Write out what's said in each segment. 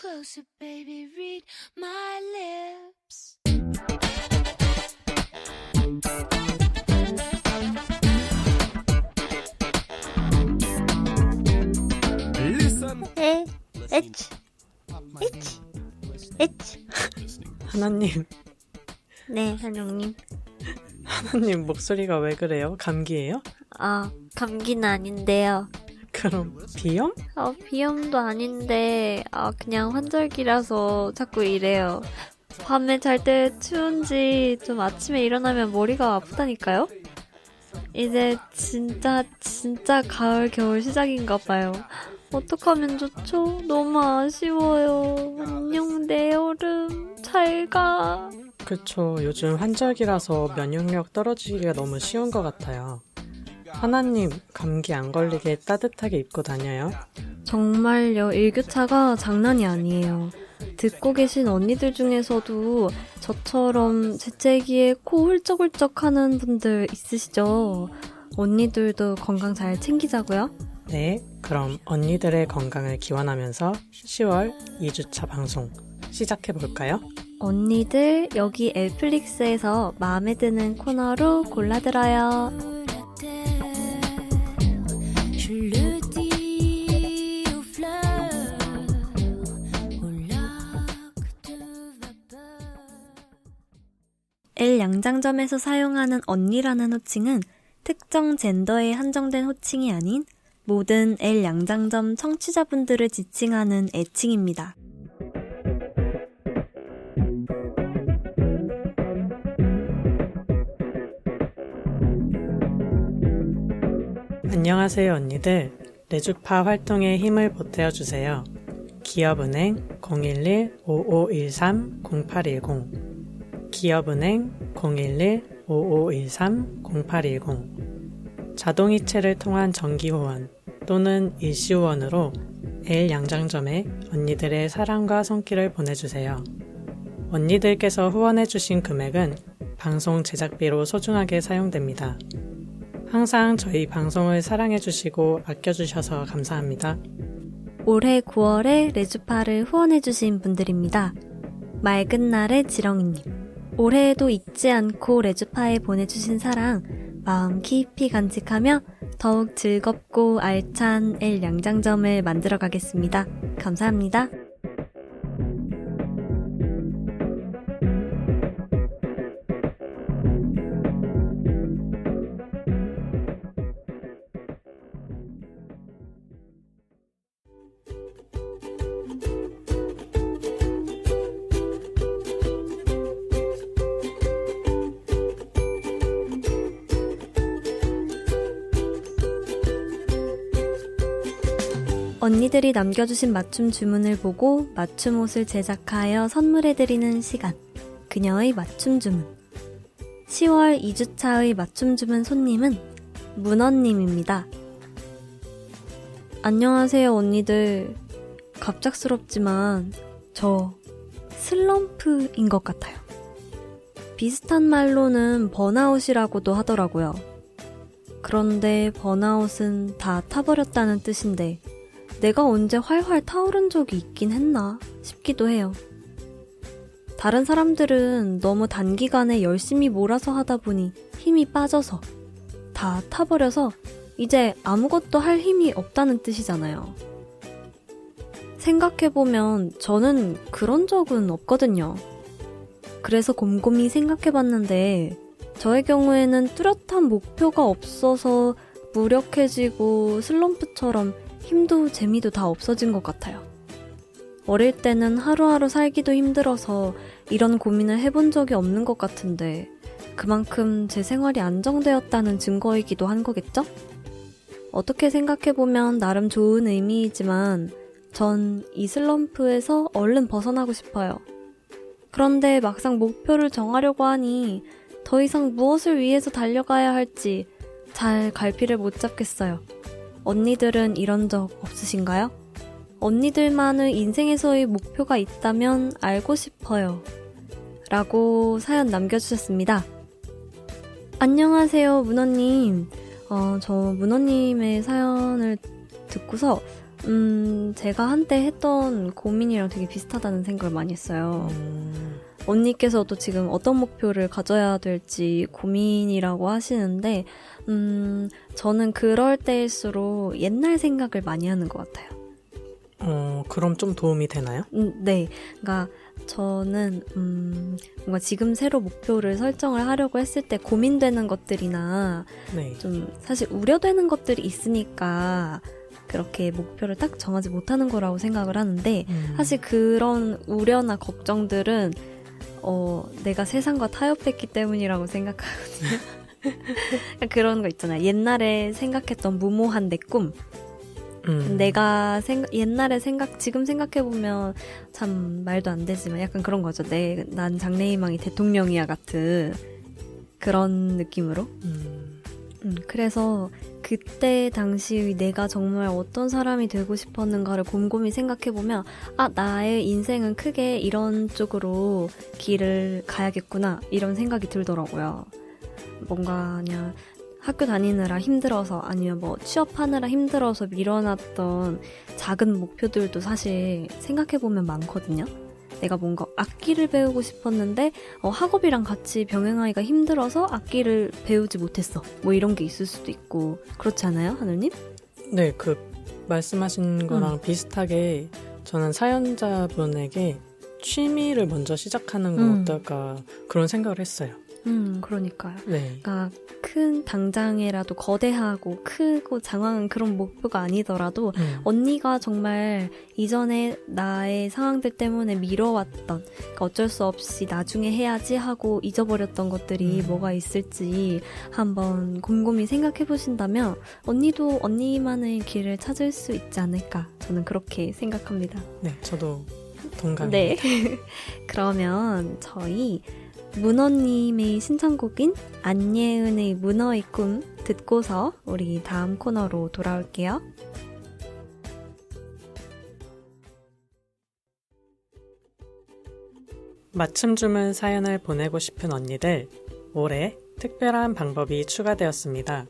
closer, baby, read my lips. 에, 에치, 에치, 에치. 하나님, 네, 한영님. 하나님 목소리가 왜 그래요? 감기예요? 감기는 아닌데요. 그럼 비염? 비염도 아닌데, 그냥 환절기라서 자꾸 이래요. 밤에 잘 때 추운지 좀 아침에 일어나면 머리가 아프다니까요? 이제 진짜 가을, 겨울 시작인가 봐요. 어떡하면 좋죠? 너무 아쉬워요. 안녕, 내 여름. 잘 가. 그쵸. 요즘 환절기라서 면역력 떨어지기가 너무 쉬운 것 같아요. 하나님, 감기 안 걸리게 따뜻하게 입고 다녀요. 정말요, 일교차가 장난이 아니에요. 듣고 계신 언니들 중에서도 저처럼 재채기에 코 훌쩍훌쩍 하는 분들 있으시죠? 언니들도 건강 잘 챙기자고요. 네, 그럼 언니들의 건강을 기원하면서 10월 2주차 방송 시작해볼까요? 언니들, 여기 엘플릭스에서 마음에 드는 코너로 골라들어요. L 양장점에서 사용하는 언니라는 호칭은 특정 젠더에 한정된 호칭이 아닌 모든 L 양장점 청취자분들을 지칭하는 애칭입니다. 안녕하세요 언니들. 레주파 활동에 힘을 보태어주세요. 기업은행 011-5513-0810 기업은행 011-5513-0810 자동이체를 통한 정기후원 또는 일시후원으로 L 양장점에 언니들의 사랑과 손길을 보내주세요. 언니들께서 후원해주신 금액은 방송 제작비로 소중하게 사용됩니다. 항상 저희 방송을 사랑해주시고 아껴주셔서 감사합니다. 올해 9월에 레주파를 후원해주신 분들입니다. 맑은 날의 지렁이님. 올해에도 잊지 않고 레주파에 보내주신 사랑 마음 깊이 간직하며 더욱 즐겁고 알찬 L 양장점을 만들어 가겠습니다. 감사합니다. 언니들이 남겨주신 맞춤 주문을 보고 맞춤 옷을 제작하여 선물해드리는 시간. 그녀의 맞춤 주문. 10월 2주차의 맞춤 주문 손님은 문언님입니다. 안녕하세요 언니들. 갑작스럽지만 저 슬럼프인 것 같아요. 비슷한 말로는 번아웃이라고도 하더라고요. 그런데 번아웃은 다 타버렸다는 뜻인데 내가 언제 활활 타오른 적이 있긴 했나 싶기도 해요. 다른 사람들은 너무 단기간에 열심히 몰아서 하다 보니 힘이 빠져서 다 타버려서 이제 아무것도 할 힘이 없다는 뜻이잖아요. 생각해보면 저는 그런 적은 없거든요. 그래서 곰곰이 생각해봤는데 저의 경우에는 뚜렷한 목표가 없어서 무력해지고 슬럼프처럼 힘도 재미도 다 없어진 것 같아요. 어릴 때는 하루하루 살기도 힘들어서 이런 고민을 해본 적이 없는 것 같은데 그만큼 제 생활이 안정되었다는 증거이기도 한 거겠죠? 어떻게 생각해보면 나름 좋은 의미이지만 전 이 슬럼프에서 얼른 벗어나고 싶어요. 그런데 막상 목표를 정하려고 하니 더 이상 무엇을 위해서 달려가야 할지 잘 갈피를 못 잡겠어요. 언니들은 이런 적 없으신가요? 언니들만의 인생에서의 목표가 있다면 알고 싶어요. 라고 사연 남겨주셨습니다. 안녕하세요, 문어님. 저 문어님의 사연을 듣고서 제가 한때 했던 고민이랑 되게 비슷하다는 생각을 많이 했어요. 언니께서도 지금 어떤 목표를 가져야 될지 고민이라고 하시는데, 저는 그럴 때일수록 옛날 생각을 많이 하는 것 같아요. 그럼 좀 도움이 되나요? 네. 그러니까 저는, 뭔가 지금 새로 목표를 설정을 하려고 했을 때 고민되는 것들이나, 네. 좀 사실 우려되는 것들이 있으니까, 그렇게 목표를 딱 정하지 못하는 거라고 생각을 하는데, 사실 그런 우려나 걱정들은 내가 세상과 타협했기 때문이라고 생각하거든요. 그런 거 있잖아요. 옛날에 생각했던 무모한 내 꿈. 내가 옛날에 지금 생각해보면 참 말도 안 되지만 약간 그런 거죠. 난 장래희망이 대통령이야 같은 그런 느낌으로. 그래서 그때 당시 내가 정말 어떤 사람이 되고 싶었는가를 곰곰이 생각해보면 나의 인생은 크게 이런 쪽으로 길을 가야겠구나 이런 생각이 들더라고요. 뭔가 그냥 학교 다니느라 힘들어서 아니면 뭐 취업하느라 힘들어서 미뤄놨던 작은 목표들도 사실 생각해보면 많거든요. 내가 뭔가 악기를 배우고 싶었는데 학업이랑 같이 병행하기가 힘들어서 악기를 배우지 못했어. 뭐 이런 게 있을 수도 있고 그렇지 않아요, 하늘님? 네, 말씀하신 거랑 비슷하게 저는 사연자분에게 취미를 먼저 시작하는 건 어떨까 그런 생각을 했어요. 그러니까요. 네. 그러니까 큰 당장이라도 거대하고 크고 장황한 그런 목표가 아니더라도 언니가 정말 이전에 나의 상황들 때문에 미뤄왔던 그러니까 어쩔 수 없이 나중에 해야지 하고 잊어버렸던 것들이 뭐가 있을지 한번 곰곰이 생각해 보신다면 언니도 언니만의 길을 찾을 수 있지 않을까 저는 그렇게 생각합니다. 네, 저도 동감입니다. 네. 그러면 저희 문어님의 신청곡인 안예은의 문어의 꿈 듣고서 우리 다음 코너로 돌아올게요. 맞춤 주문 사연을 보내고 싶은 언니들, 올해 특별한 방법이 추가되었습니다.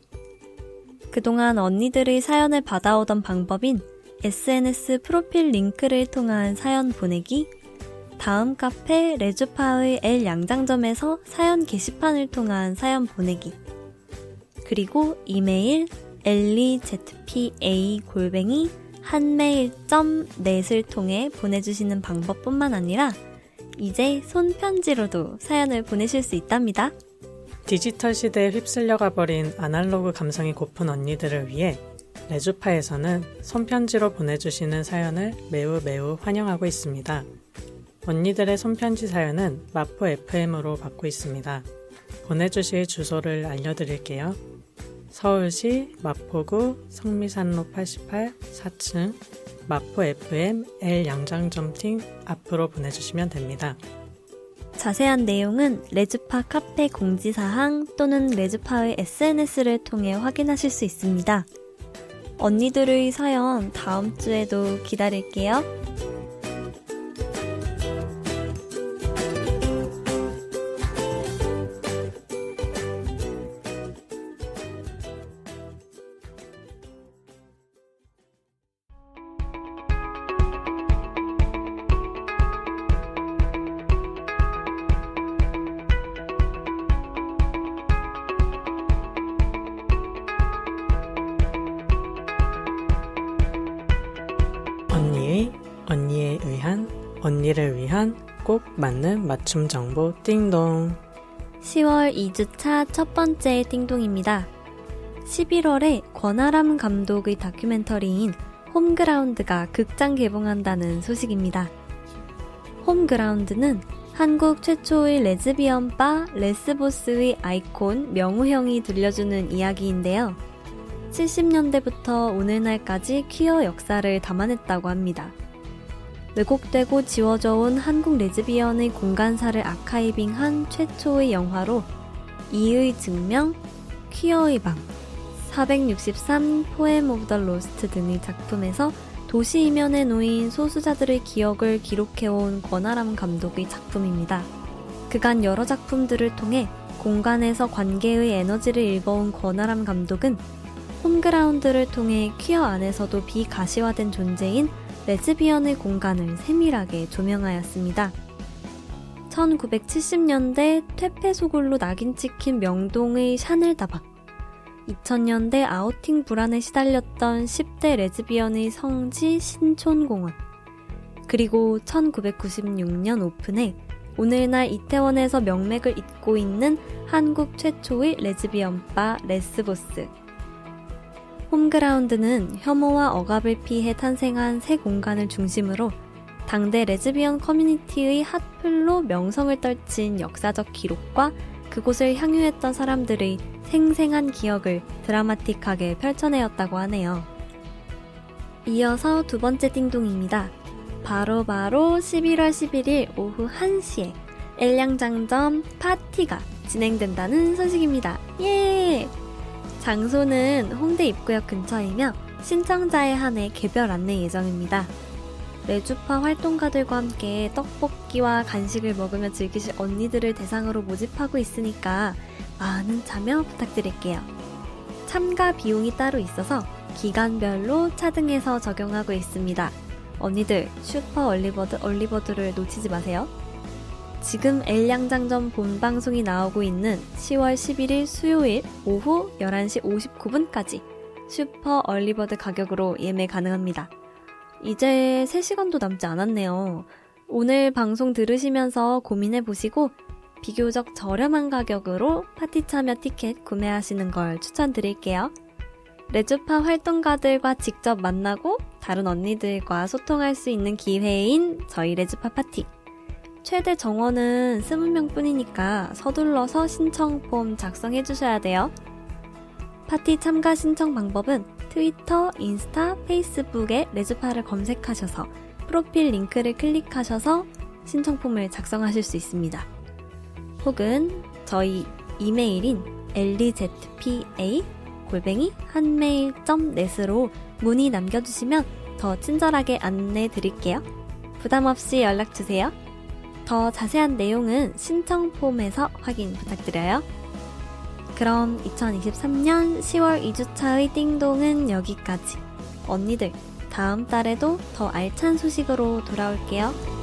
그동안 언니들의 사연을 받아오던 방법인 SNS 프로필 링크를 통한 사연 보내기, 다음 카페 레주파의 L 양장점에서 사연 게시판을 통한 사연 보내기, 그리고 이메일 lizpa@한메일.net을 통해 보내주시는 방법뿐만 아니라 이제 손편지로도 사연을 보내실 수 있답니다. 디지털 시대에 휩쓸려가 버린 아날로그 감성이 고픈 언니들을 위해 레주파에서는 손편지로 보내주시는 사연을 매우 환영하고 있습니다. 언니들의 손편지 사연은 마포 FM으로 받고 있습니다. 보내주실 주소를 알려드릴게요. 서울시 마포구 성미산로 88 4층 마포 FM L 양장점 팀 앞으로 보내주시면 됩니다. 자세한 내용은 레주파 카페 공지사항 또는 레주파의 SNS를 통해 확인하실 수 있습니다. 언니들의 사연 다음 주에도 기다릴게요. 언니에 의한, 언니를 위한 꼭 맞는 맞춤 정보 띵동. 10월 2주차 첫 번째 띵동입니다. 11월에 권아람 감독의 다큐멘터리인 홈그라운드가 극장 개봉한다는 소식입니다. 홈그라운드는 한국 최초의 레즈비언 바 레스보스의 아이콘 명우형이 들려주는 이야기인데요. 70년대부터 오늘날까지 퀴어 역사를 담아냈다고 합니다. 왜곡되고 지워져 온 한국 레즈비언의 공간사를 아카이빙한 최초의 영화로 이의 증명, 퀴어의 방, 463 포엠 오브 더 로스트 등의 작품에서 도시 이면에 놓인 소수자들의 기억을 기록해온 권아람 감독의 작품입니다. 그간 여러 작품들을 통해 공간에서 관계의 에너지를 읽어온 권아람 감독은 홈그라운드를 통해 퀴어 안에서도 비가시화된 존재인 레즈비언의 공간을 세밀하게 조명하였습니다. 1970년대 퇴폐소굴로 낙인 찍힌 명동의 샤넬 다방, 2000년대 아우팅 불안에 시달렸던 10대 레즈비언의 성지 신촌공원, 그리고 1996년 오픈해 오늘날 이태원에서 명맥을 잇고 있는 한국 최초의 레즈비언 바 레스보스. 홈그라운드는 혐오와 억압을 피해 탄생한 새 공간을 중심으로 당대 레즈비언 커뮤니티의 핫플로 명성을 떨친 역사적 기록과 그곳을 향유했던 사람들의 생생한 기억을 드라마틱하게 펼쳐내었다고 하네요. 이어서 두 번째 띵동입니다. 바로 11월 11일 오후 1시에 엘량장점 파티가 진행된다는 소식입니다. 예! 장소는 홍대 입구역 근처이며 신청자에 한해 개별 안내 예정입니다. 레주파 활동가들과 함께 떡볶이와 간식을 먹으며 즐기실 언니들을 대상으로 모집하고 있으니까 많은 참여 부탁드릴게요. 참가 비용이 따로 있어서 기간별로 차등해서 적용하고 있습니다. 언니들 슈퍼 얼리버드를 놓치지 마세요. 지금 엘량장점 본방송이 나오고 있는 10월 11일 수요일 오후 11시 59분까지 슈퍼 얼리버드 가격으로 예매 가능합니다. 이제 3시간도 남지 않았네요. 오늘 방송 들으시면서 고민해보시고 비교적 저렴한 가격으로 파티 참여 티켓 구매하시는 걸 추천드릴게요. 레주파 활동가들과 직접 만나고 다른 언니들과 소통할 수 있는 기회인 저희 레주파 파티. 최대 정원은 20명 뿐이니까 서둘러서 신청 폼 작성해 주셔야 돼요. 파티 참가 신청 방법은 트위터, 인스타, 페이스북에 레주파를 검색하셔서 프로필 링크를 클릭하셔서 신청 폼을 작성하실 수 있습니다. 혹은 저희 이메일인 lizpa@한메일.net으로 문의 남겨주시면 더 친절하게 안내 드릴게요. 부담 없이 연락주세요. 더 자세한 내용은 신청 폼에서 확인 부탁드려요. 그럼 2023년 10월 2주차의 띵동은 여기까지. 언니들, 다음 달에도 더 알찬 소식으로 돌아올게요.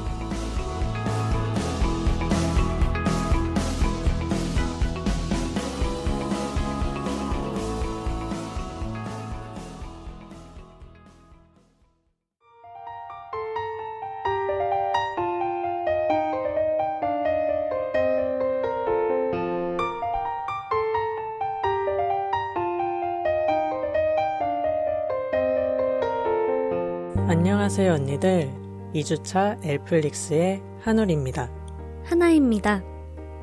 안녕하세요 언니들. 2주차 엘플릭스의 한울입니다. 하나입니다.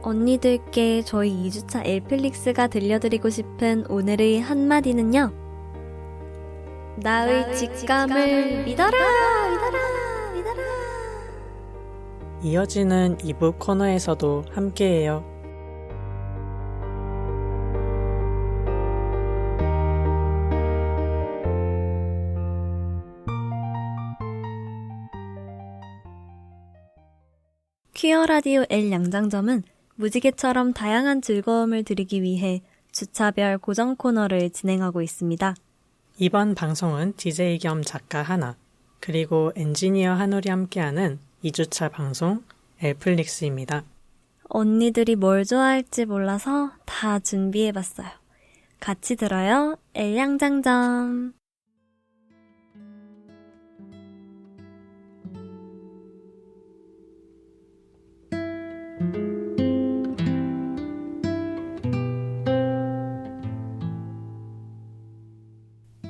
언니들께 저희 2주차 엘플릭스가 들려드리고 싶은 오늘의 한마디는요. 나의 직감을 믿어라! 이어지는 2부 코너에서도 함께해요. 퀴어 라디오 L 양장점은 무지개처럼 다양한 즐거움을 드리기 위해 주차별 고정 코너를 진행하고 있습니다. 이번 방송은 DJ 겸 작가 하나, 그리고 엔지니어 한울이 함께하는 2주차 방송 엘플릭스입니다. 언니들이 뭘 좋아할지 몰라서 다 준비해봤어요. 같이 들어요. L 양장점.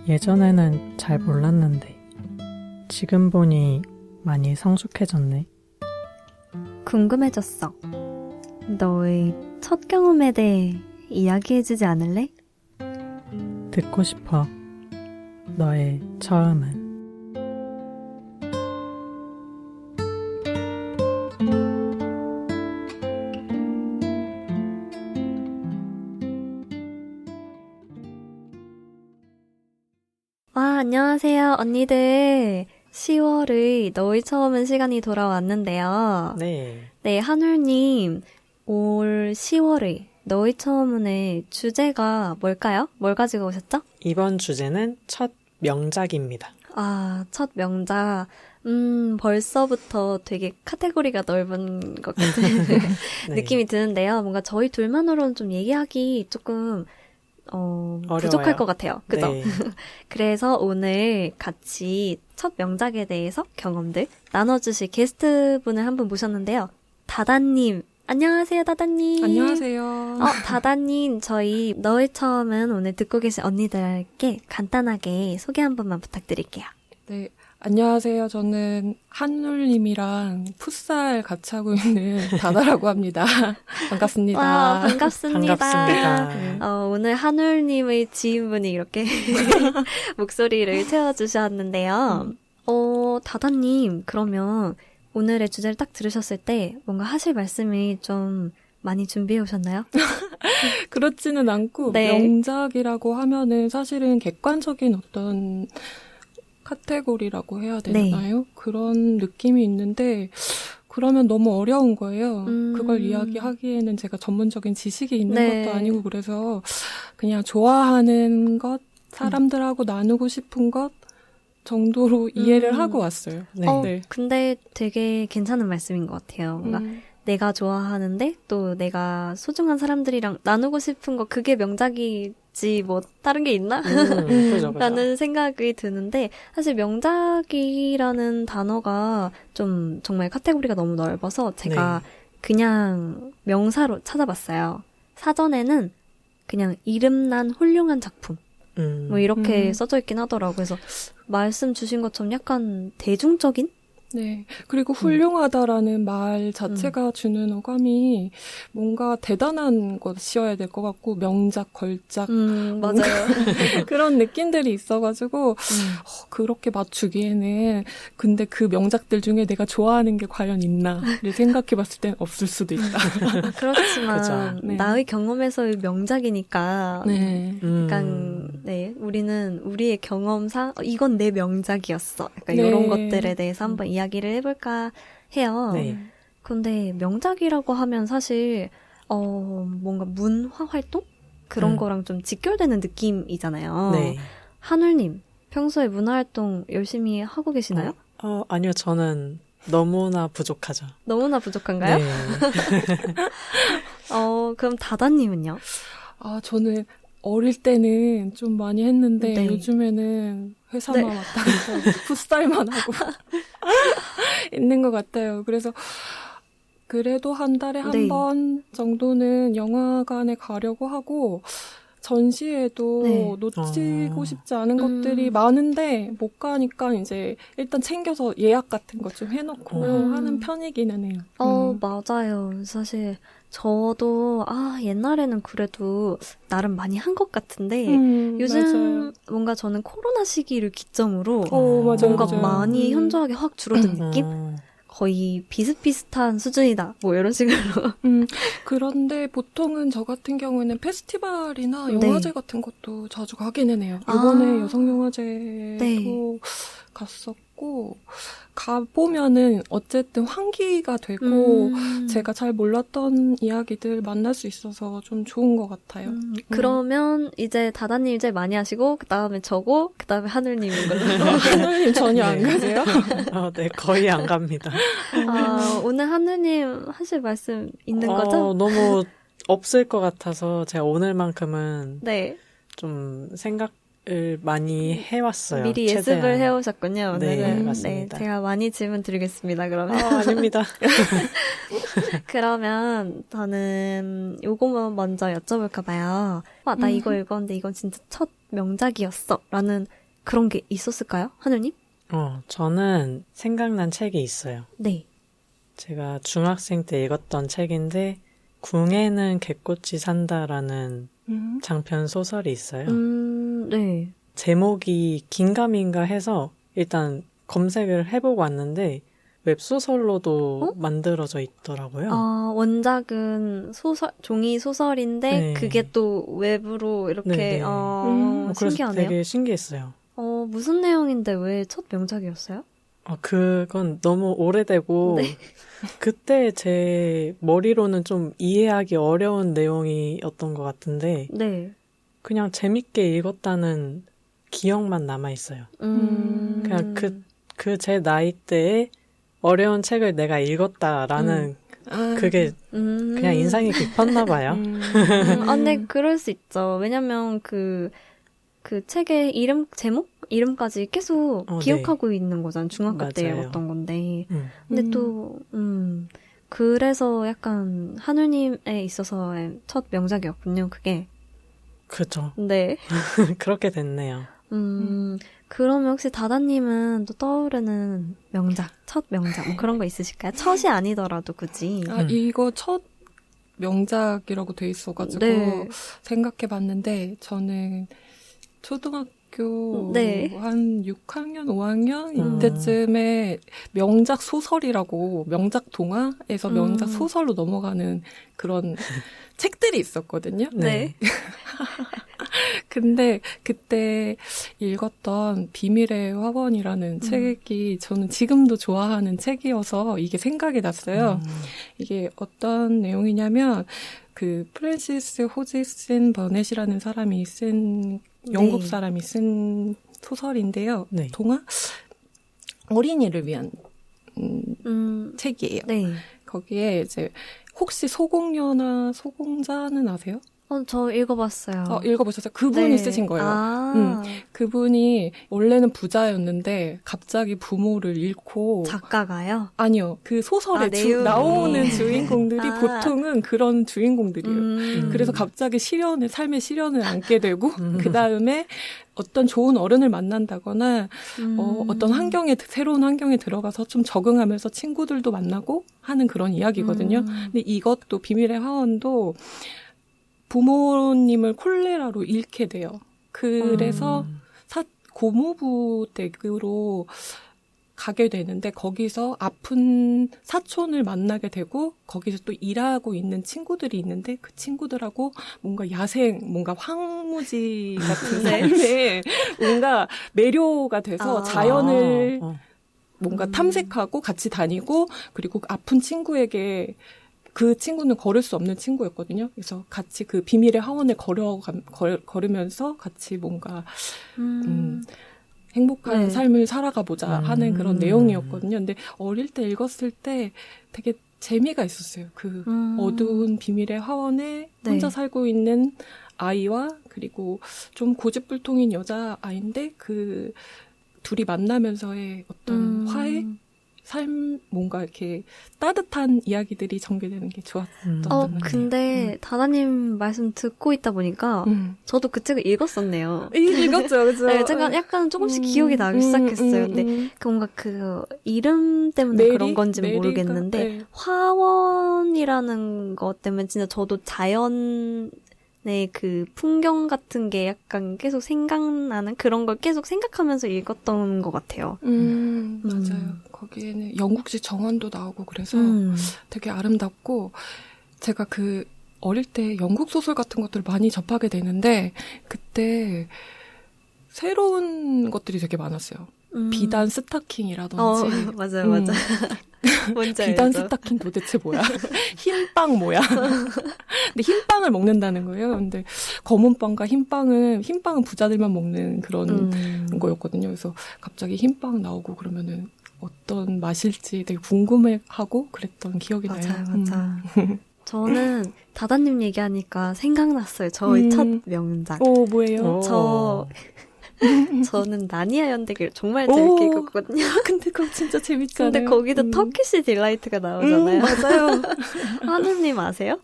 예전에는 잘 몰랐는데 지금 보니 많이 성숙해졌네. 궁금해졌어. 너의 첫 경험에 대해 이야기해주지 않을래? 듣고 싶어. 너의 처음은. 와, 안녕하세요, 언니들. 10월의 너의 처음은 시간이 돌아왔는데요. 네. 네, 한울님, 올 10월의 너의 처음은의 주제가 뭘까요? 뭘 가지고 오셨죠? 이번 주제는 첫 명작입니다. 아, 첫 명작. 벌써부터 되게 카테고리가 넓은 것 같은 네. 느낌이 드는데요. 뭔가 저희 둘만으로는 좀 얘기하기 조금, 부족할 어려워요. 것 같아요. 그죠? 네. 그래서 오늘 같이 첫 명작에 대해서 경험들 나눠주실 게스트분을 한 분 모셨는데요. 다다님. 안녕하세요, 다다님. 안녕하세요. 다다님, 저희 너의 처음은 오늘 듣고 계신 언니들께 간단하게 소개 한 번만 부탁드릴게요. 네, 안녕하세요. 저는 한울님이랑 풋살 같이 하고 있는 다다라고 합니다. 반갑습니다. 와, 반갑습니다. 반갑습니다. 오늘 한울님의 지인분이 이렇게 목소리를 채워주셨는데요. 다다님, 그러면 오늘의 주제를 딱 들으셨을 때 뭔가 하실 말씀이 좀 많이 준비해 오셨나요? 그렇지는 않고 네. 명작이라고 하면은 사실은 객관적인 어떤 카테고리라고 해야 되나요? 그런 느낌이 있는데 그러면 너무 어려운 거예요. 그걸 이야기하기에는 제가 전문적인 지식이 있는 네. 것도 아니고 그래서 그냥 좋아하는 것, 사람들하고 나누고 싶은 것 정도로 이해를 하고 왔어요. 네. 네. 근데 되게 괜찮은 말씀인 것 같아요. 뭔가 내가 좋아하는데 또 내가 소중한 사람들이랑 나누고 싶은 거 그게 명작이지 뭐 다른 게 있나? 그죠. 라는 생각이 드는데 사실 명작이라는 단어가 좀 정말 카테고리가 너무 넓어서 제가 그냥 명사로 찾아봤어요. 사전에는 그냥 이름난 훌륭한 작품 뭐 이렇게 써져 있긴 하더라고요. 그래서 말씀 주신 것처럼 약간 대중적인? 네. 그리고 훌륭하다라는 말 자체가 주는 어감이 뭔가 대단한 것이어야 될 것 같고 명작, 걸작 맞아요. 그런 느낌들이 있어가지고 그렇게 맞추기에는 근데 그 명작들 중에 내가 좋아하는 게 과연 있나를 생각해봤을 땐 없을 수도 있다. 그렇지만 그죠. 네. 나의 경험에서의 명작이니까 네. 약간 우리는 우리의 경험상 이건 내 명작이었어. 약간 네. 이런 것들에 대해서 한번 이야기를 해볼까 해요. 네. 근데 명작이라고 하면 사실 뭔가 문화 활동 그런 거랑 좀 직결되는 느낌이잖아요. 네. 한울님 평소에 문화 활동 열심히 하고 계시나요? 아니요. 저는 너무나 부족하죠. 너무나 부족한가요? 네. 그럼 다다님은요? 저는 어릴 때는 좀 많이 했는데 네. 요즘에는 회사만 왔다 갔다 하고 풋살만 하고 있는 것 같아요. 그래서 그래도 한 달에 한 네. 번 정도는 영화관에 가려고 하고 전시회도 네. 놓치고 싶지 않은 것들이 많은데 못 가니까 이제 일단 챙겨서 예약 같은 거 좀 해놓고 하는 편이기는 해요. 맞아요. 사실 저도 옛날에는 그래도 나름 많이 한 것 같은데 요즘 맞아요. 뭔가 저는 코로나 시기를 기점으로 맞아요, 뭔가 맞아요. 많이 현저하게 확 줄어든 느낌? 거의 비슷비슷한 수준이다. 뭐 이런 식으로. 그런데 보통은 저 같은 경우에는 페스티벌이나 네. 영화제 같은 것도 자주 가기는 해요. 이번에 여성영화제도 네. 갔었고 가보면은 어쨌든 환기가 되고 제가 잘 몰랐던 이야기들 만날 수 있어서 좀 좋은 것 같아요. 그러면 이제 다다님 제일 많이 하시고 그 다음에 저고 그 다음에 하늘님인 걸로. 하늘님 전혀 안 가세요? 네. 거의 안 갑니다. 오늘 하늘님 하실 말씀 있는 거죠? 너무 없을 것 같아서 제가 오늘만큼은 네. 좀 생각을 많이 해왔어요. 미리 최대한. 예습을 해오셨군요. 네, 오늘은. 맞습니다. 제가 많이 질문 드리겠습니다. 그러면. 아닙니다. 그러면 저는 요거만 먼저 여쭤볼까 봐요. 나 이거 읽었는데 이건 진짜 첫 명작이었어. 라는 그런 게 있었을까요? 하늘님? 저는 생각난 책이 있어요. 네. 제가 중학생 때 읽었던 책인데 궁에는 개꽃이 산다라는 장편 소설이 있어요. 네. 제목이 긴가민가 해서 일단 검색을 해보고 왔는데 웹소설로도 만들어져 있더라고요. 원작은 종이 소설인데 네. 그게 또 웹으로 이렇게 네네. 그래서 신기하네요. 되게 신기했어요. 무슨 내용인데 왜 첫 명작이었어요? 그건 너무 오래되고, 네. 그때 제 머리로는 좀 이해하기 어려운 내용이었던 것 같은데, 네. 그냥 재밌게 읽었다는 기억만 남아있어요. 그냥 제 나이 때에 어려운 책을 내가 읽었다라는 그게 그냥 인상이 깊었나 봐요. 근데 그럴 수 있죠. 왜냐면 그 책의 제목까지 계속 기억하고 있는 거잖아요. 중학교 때 맞아요. 읽었던 건데. 근데 또, 그래서 약간 한울님에 있어서의 첫 명작이었군요, 그게. 그죠. 네. 그렇게 됐네요. 그러면 혹시 다다님은 또 떠오르는 명작, 첫 명작, 뭐 그런 거 있으실까요? 첫이 아니더라도 굳이. 이거 첫 명작이라고 돼 있어가지고 네. 생각해봤는데 저는 초등학교 네. 한 6학년, 5학년 이때쯤에 명작 소설이라고 명작 동화에서 명작 소설로 넘어가는 그런 책들이 있었거든요. 네. 근데 그때 읽었던 비밀의 화원이라는 책이 저는 지금도 좋아하는 책이어서 이게 생각이 났어요. 이게 어떤 내용이냐면 그 프랜시스 호지슨 버넷이라는 사람이 쓴 영국 사람이 쓴 소설인데요. 네. 동화? 어린이를 위한 책이에요. 네. 거기에 이제 혹시 소공녀나 소공자는 아세요? 저 읽어봤어요. 읽어보셨어요? 그분이 네. 쓰신 거예요. 아. 그분이 원래는 부자였는데 갑자기 부모를 잃고 작가가요? 아니요. 그 소설에 내용이. 나오는 주인공들이 아. 보통은 그런 주인공들이에요. 그래서 갑자기 삶의 시련을 안게 되고 그 다음에 어떤 좋은 어른을 만난다거나 어떤 새로운 환경에 들어가서 좀 적응하면서 친구들도 만나고 하는 그런 이야기거든요. 근데 이것도 비밀의 화원도 부모님을 콜레라로 잃게 돼요. 그래서 고모부 댁으로 가게 되는데 거기서 아픈 사촌을 만나게 되고 거기서 또 일하고 있는 친구들이 있는데 그 친구들하고 뭔가 뭔가 황무지 같은 삶에 뭔가 매료가 돼서 자연을 뭔가 탐색하고 같이 다니고 그리고 아픈 친구에게 그 친구는 걸을 수 없는 친구였거든요. 그래서 같이 그 비밀의 화원을 걸으면서 같이 뭔가 행복한 삶을 살아가 보자 하는 그런 내용이었거든요. 근데 어릴 때 읽었을 때 되게 재미가 있었어요. 그 어두운 비밀의 화원에 혼자 살고 있는 아이와 그리고 좀 고집불통인 여자아이인데 그 둘이 만나면서의 어떤 화해? 뭔가 이렇게 따뜻한 이야기들이 전개되는 게 좋았던 것 같아요. 근데 다다님 말씀 듣고 있다 보니까 저도 그 책을 읽었었네요. 읽었죠, 그죠? 네, 제가 약간 조금씩 기억이 나기 시작했어요. 근데 뭔가 그 이름 때문에 그런 건지는 모르겠는데 화원이라는 것 때문에 진짜 저도 자연의 그 풍경 같은 게 약간 계속 생각나는 그런 걸 계속 생각하면서 읽었던 것 같아요. 맞아요. 거기에는 영국식 정원도 나오고 그래서 되게 아름답고 제가 그 어릴 때 영국 소설 같은 것들을 많이 접하게 되는데 그때 새로운 것들이 되게 많았어요. 비단 스타킹이라든지. 맞아요. 뭔지 비단 알죠? 스타킹 도대체 뭐야? 흰빵 뭐야? 근데 흰빵을 먹는다는 거예요. 근데 검은 빵과 흰빵은 부자들만 먹는 그런 거였거든요. 그래서 갑자기 흰빵 나오고 그러면은 어떤 맛일지 되게 궁금해하고 그랬던 기억이 나요. 맞아. 저는 다다님 얘기하니까 생각났어요. 저의 첫 명작. 뭐예요? 저는 나니아 연대기를 정말 재밌게 읽었거든요. 근데 그거 진짜 재밌잖아요. 근데 거기도 터키시 딜라이트가 나오잖아요. 맞아요. 하늘님 아세요?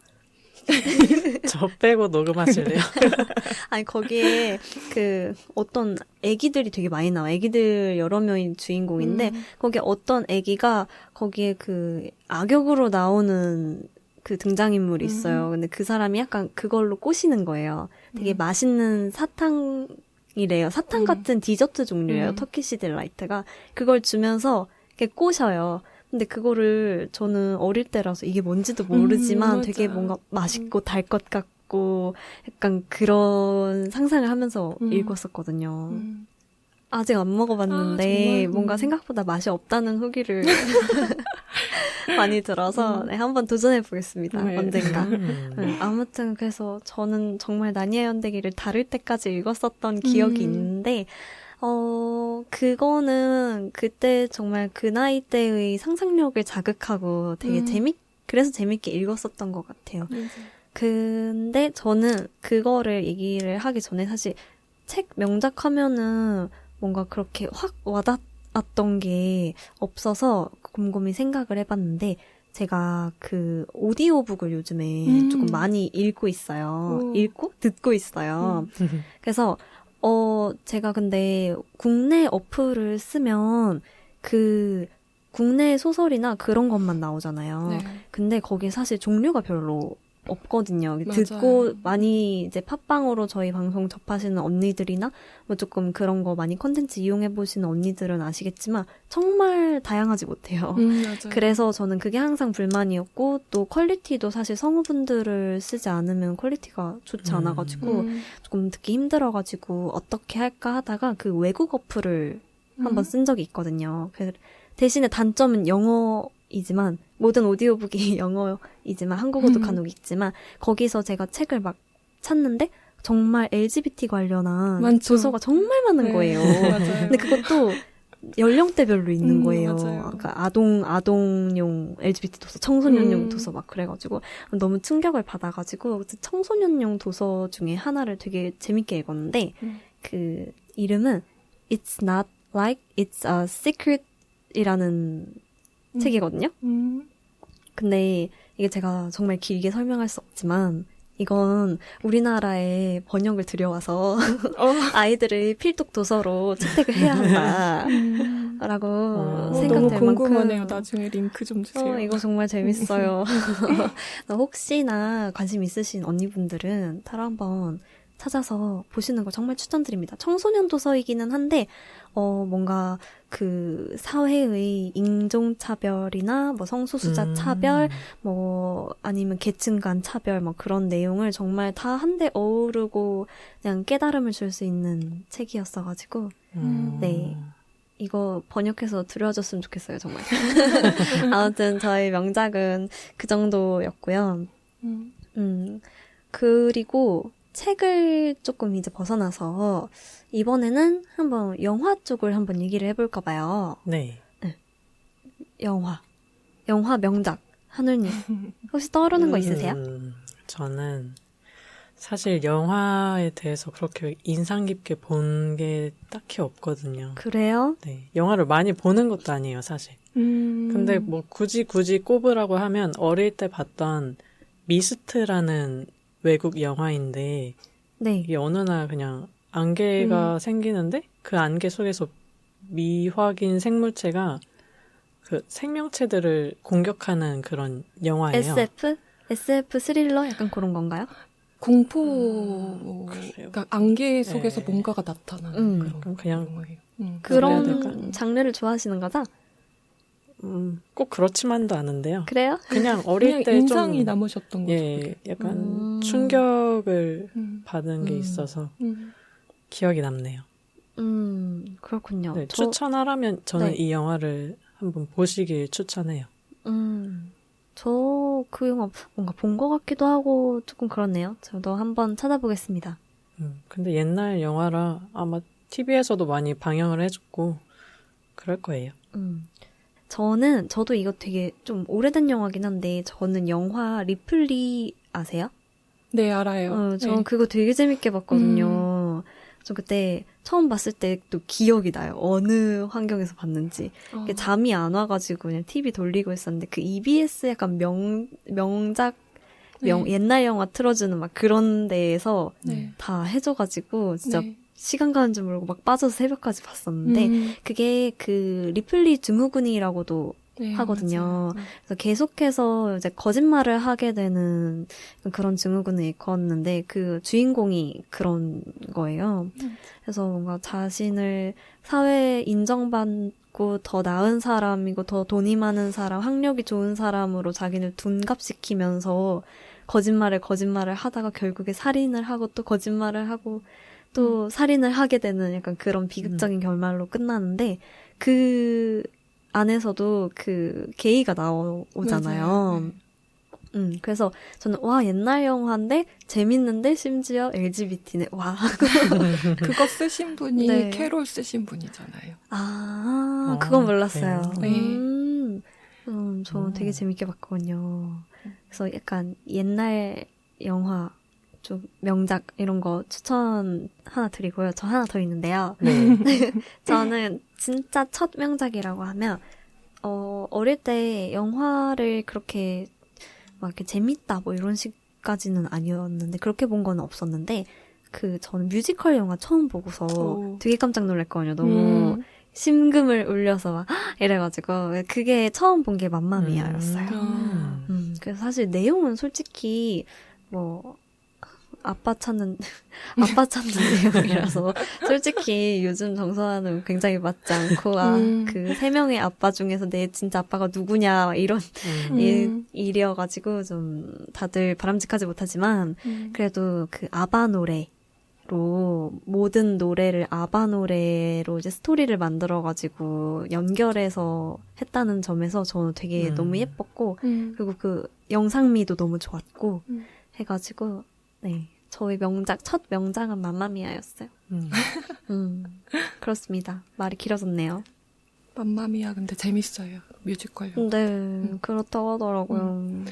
저 빼고 녹음하실래요? 아니 거기에 그 어떤 애기들이 되게 많이 나와. 애기들 여러 명이 주인공인데 거기에 어떤 애기가 거기에 그 악역으로 나오는 그 등장인물이 있어요. 근데 그 사람이 약간 그걸로 꼬시는 거예요. 되게 맛있는 사탕이래요. 사탕 같은 디저트 종류예요. 터키시 딜라이트가. 그걸 주면서 이렇게 꼬셔요. 근데 그거를 저는 어릴 때라서 이게 뭔지도 모르지만 되게 뭔가 맛있고 달 것 같고 약간 그런 상상을 하면서 읽었었거든요. 아직 안 먹어봤는데 정말? 뭔가 생각보다 맛이 없다는 후기를 많이 들어서 네, 한번 도전해보겠습니다. 네. 언젠가. 네, 아무튼 그래서 저는 정말 나니아 연대기를 다룰 때까지 읽었었던 기억이 있는데 그거는 그때 정말 그 나이 때의 상상력을 자극하고 되게 그래서 재밌게 읽었었던 것 같아요. 근데 저는 그거를 얘기를 하기 전에 사실 책 명작 하면은 뭔가 그렇게 확 와닿았던 게 없어서 곰곰이 생각을 해봤는데 제가 그 오디오북을 요즘에 조금 많이 읽고 있어요. 읽고 듣고 있어요. 그래서 제가 근데 국내 어플을 쓰면 그 국내 소설이나 그런 것만 나오잖아요. 네. 근데 거기 사실 종류가 별로 없거든요. 맞아요. 듣고 많이 이제 팟빵으로 저희 방송 접하시는 언니들이나 뭐 조금 그런 거 많이 컨텐츠 이용해 보시는 언니들은 아시겠지만 정말 다양하지 못해요. 맞아요. 그래서 저는 그게 항상 불만이었고 또 퀄리티도 사실 성우분들을 쓰지 않으면 퀄리티가 좋지 않아가지고 조금 듣기 힘들어가지고 어떻게 할까 하다가 그 외국 어플을 한번 쓴 적이 있거든요. 대신에 단점은 영어이지만 모든 오디오북이 영어이지만 한국어도 간혹 있지만 거기서 제가 책을 막 찾는데 정말 LGBT 관련한 많죠. 도서가 정말 많은 네. 거예요. 맞아요. 근데 그것도 연령대별로 있는 거예요. 맞아요. 그러니까 아동용 LGBT 도서, 청소년용 도서 막 그래가지고 너무 충격을 받아가지고 청소년용 도서 중에 하나를 되게 재밌게 읽었는데 그 이름은 It's Not Like It's a Secret 이라는 책이거든요. 근데 이게 제가 정말 길게 설명할 수 없지만 이건 우리나라에 번역을 들여와서 아이들을 필독 도서로 채택을 해야 한다라고 너무 생각될 궁금하네요. 만큼 나중에 링크 좀 주세요. 이거 정말 재밌어요. 혹시나 관심 있으신 언니분들은 따로 한번 찾아서 보시는 걸 정말 추천드립니다. 청소년 도서이기는 한데 뭔가 그 사회의 인종차별이나 뭐 성소수자 차별, 뭐 아니면 계층 간 차별, 뭐 그런 내용을 정말 다 한데 어우르고 그냥 깨달음을 줄 수 있는 책이었어가지고 네. 이거 번역해서 들려줬으면 좋겠어요, 정말. 아무튼 저희 명작은 그 정도였고요. 그리고 책을 조금 이제 벗어나서 이번에는 한번 영화 쪽을 한번 얘기를 해볼까 봐요. 네. 영화 명작 하늘님 혹시 떠오르는 거 있으세요? 저는 사실 영화에 대해서 그렇게 인상 깊게 본 게 딱히 없거든요. 그래요? 네, 영화를 많이 보는 것도 아니에요, 사실. 근데 뭐 굳이 꼽으라고 하면 어릴 때 봤던 미스트라는 외국 영화인데 네. 이게 어느 날 그냥 안개가 생기는데 그 안개 속에서 미확인 생물체가 그 생명체들을 공격하는 그런 영화예요. SF 스릴러 약간 그런 건가요? 공포, 그래요. 그러니까 안개 속에서 네. 뭔가가 나타나는 그냥 영화예요. 그런 장르를 좋아하시는 거죠? 꼭 그렇지만도 않은데요. 그래요? 그냥 어릴 그냥 때 인상이 좀 남으셨던 거죠. 예, 약간 충격을 음. 받은 게 있어서 음. 기억이 남네요. 그렇군요. 네, 추천하라면 저는 네. 이 영화를 한번 보시길 추천해요. 저 그 영화 뭔가 본 것 같기도 하고 조금 그렇네요. 저도 한번 찾아보겠습니다. 근데 옛날 영화라 아마 TV에서도 많이 방영을 해줬고 그럴 거예요. 저도 이거 되게 좀 오래된 영화긴 한데 저는 영화 리플리 아세요? 네, 알아요. 저는 네. 그거 되게 재밌게 봤거든요. 저 그때 처음 봤을 때 또 기억이 나요. 어느 환경에서 봤는지. 이게 잠이 안 와가지고 그냥 TV 돌리고 있었는데 그 EBS 약간 명작 옛날 영화 틀어주는 막 그런 데에서 네. 다 해줘가지고 진짜 네. 시간 가는 줄 모르고 막 빠져서 새벽까지 봤었는데 그게 그 리플리 증후군이라고도 네, 하거든요. 맞아요. 그래서 계속해서 이제 거짓말을 하게 되는 그런 증후군을 일컫는데 그 주인공이 그런 거예요. 그래서 뭔가 자신을 사회에 인정받고 더 나은 사람이고 더 돈이 많은 사람, 학력이 좋은 사람으로 자기를 둔갑시키면서 거짓말을 하다가 결국에 살인을 하고 또 거짓말을 하고 또 살인을 하게 되는 약간 그런 비극적인 결말로 끝나는데 그 안에서도 그 게이가 나오잖아요. 맞아요. 그래서 저는 와 옛날 영화인데 재밌는데 심지어 LGBT네 와 그거 쓰신 분이 네. 캐롤 쓰신 분이잖아요. 그건 몰랐어요. 그래요? 저 되게 재밌게 봤거든요. 그래서 약간 옛날 영화 좀 명작 이런 거 추천 하나 드리고요. 저 하나 더 있는데요. 네. 저는 진짜 첫 명작이라고 하면 어릴 때 영화를 그렇게 막 이렇게 재밌다 뭐 이런 식까지는 아니었는데 그렇게 본 건 없었는데 저는 뮤지컬 영화 처음 보고서 되게 깜짝 놀랐거든요. 너무 심금을 울려서 막 이래가지고 그게 처음 본 게 맘마미아였어요. 그래서 사실 내용은 솔직히 뭐 아빠 찾는 내용이라서 솔직히 요즘 정서와는 굉장히 맞지 않고 그 세 명의 아빠 중에서 내 진짜 아빠가 누구냐 이런 일이어가지고 좀 다들 바람직하지 못하지만 그래도 그 아바 노래로 모든 노래를 아바 노래로 이제 스토리를 만들어가지고 연결해서 했다는 점에서 저는 되게 너무 예뻤고 그리고 그 영상미도 너무 좋았고 해가지고 네 저의 첫 명작은 맘마미아였어요. 그렇습니다. 말이 길어졌네요. 맘마미아 근데 재밌어요. 뮤지컬 영화. 네 그렇다고 하더라고요.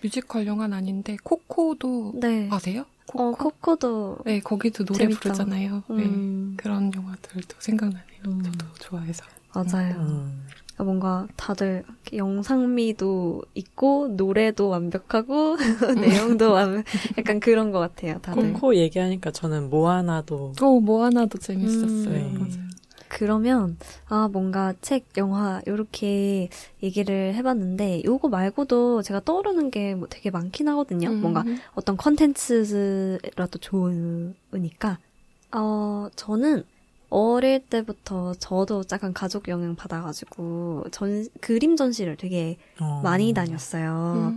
뮤지컬 영화는 아닌데 코코도 네. 아세요? 코코도 네 거기도 노래 재밌죠. 부르잖아요. 네, 그런 영화들도 생각나네요. 저도 좋아해서. 맞아요. 뭔가 다들 영상미도 있고 노래도 완벽하고 내용도 약간 그런 것 같아요. 다들. 코코 얘기하니까 저는 모아나도 모아나도 재밌었어요. 네. 맞아요. 그러면 뭔가 책, 영화 이렇게 얘기를 해봤는데 요거 말고도 제가 떠오르는 게 뭐 되게 많긴 하거든요. 뭔가 어떤 컨텐츠라도 좋으니까 저는 어릴 때부터 저도 약간 가족 영향 받아가지고 그림 전시를 되게 많이 다녔어요.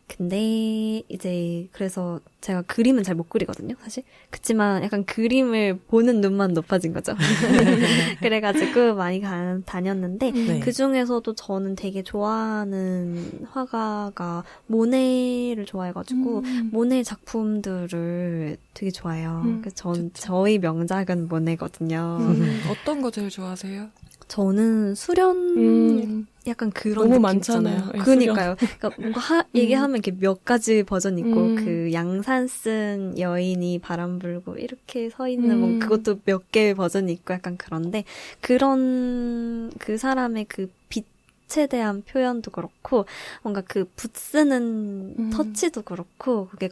근데 이제 그래서 제가 그림은 잘 못 그리거든요, 사실. 그치만 약간 그림을 보는 눈만 높아진 거죠. 그래가지고 많이 다녔는데 네. 그 중에서도 저는 되게 좋아하는 화가가 모네를 좋아해가지고 모네 작품들을 되게 좋아해요. 그래서 저희 명작은 모네거든요. 어떤 거 제일 좋아하세요? 저는 수련 약간 그런 너무 느낌 많잖아요. 있잖아요. 네, 그러니까요. 그러니까 뭔가 얘기하면 이렇게 몇 가지 버전이 있고 그 양산 쓴 여인이 바람 불고 이렇게 서 있는 뭐 그것도 몇 개의 버전이 있고 약간 그런데 그런 그 사람의 그 빛에 대한 표현도 그렇고 뭔가 그 붓 쓰는 터치도 그렇고 그게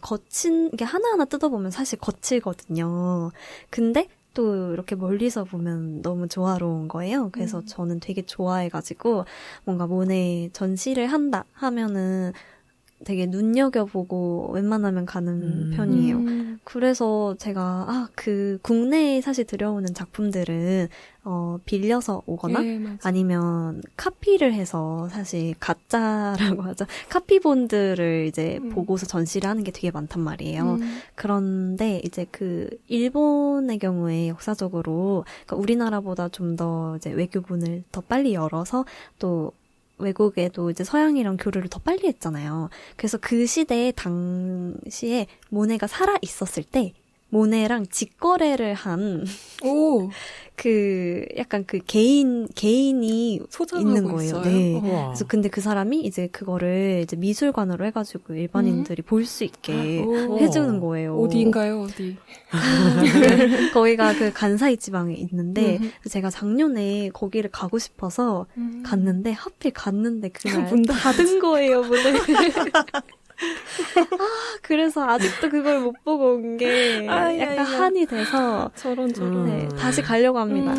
이게 하나하나 뜯어보면 사실 거칠거든요. 근데 또 이렇게 멀리서 보면 너무 조화로운 거예요. 그래서 저는 되게 좋아해가지고 뭔가 모네 전시를 한다 하면은 되게 눈여겨보고 웬만하면 가는 편이에요. 그래서 제가 그 국내에 사실 들여오는 작품들은 빌려서 오거나 네, 아니면 카피를 해서 사실 가짜라고 하죠. 카피본들을 이제 보고서 전시를 하는 게 되게 많단 말이에요. 그런데 이제 그 일본의 경우에 역사적으로 그러니까 우리나라보다 좀 더 이제 외교문을 더 빨리 열어서 또 외국에도 이제 서양이랑 교류를 더 빨리 했잖아요. 그래서 그 시대에 당시에 모네가 살아 있었을 때 모네랑 직거래를 한 약간 그 개인이 있는 거예요. 있어요? 네. 그래서 근데 그 사람이 이제 그거를 이제 미술관으로 해가지고 일반인들이 볼 수 있게 해주는 거예요. 어디인가요, 어디? 거기가 그 간사이 지방에 있는데 제가 작년에 거기를 가고 싶어서 갔는데 하필 갔는데 그날 문 닫은 거예요, 문을. 그래서 아직도 그걸 못 보고 온 게 약간 한이 돼서 저런 네, 다시 가려고 합니다.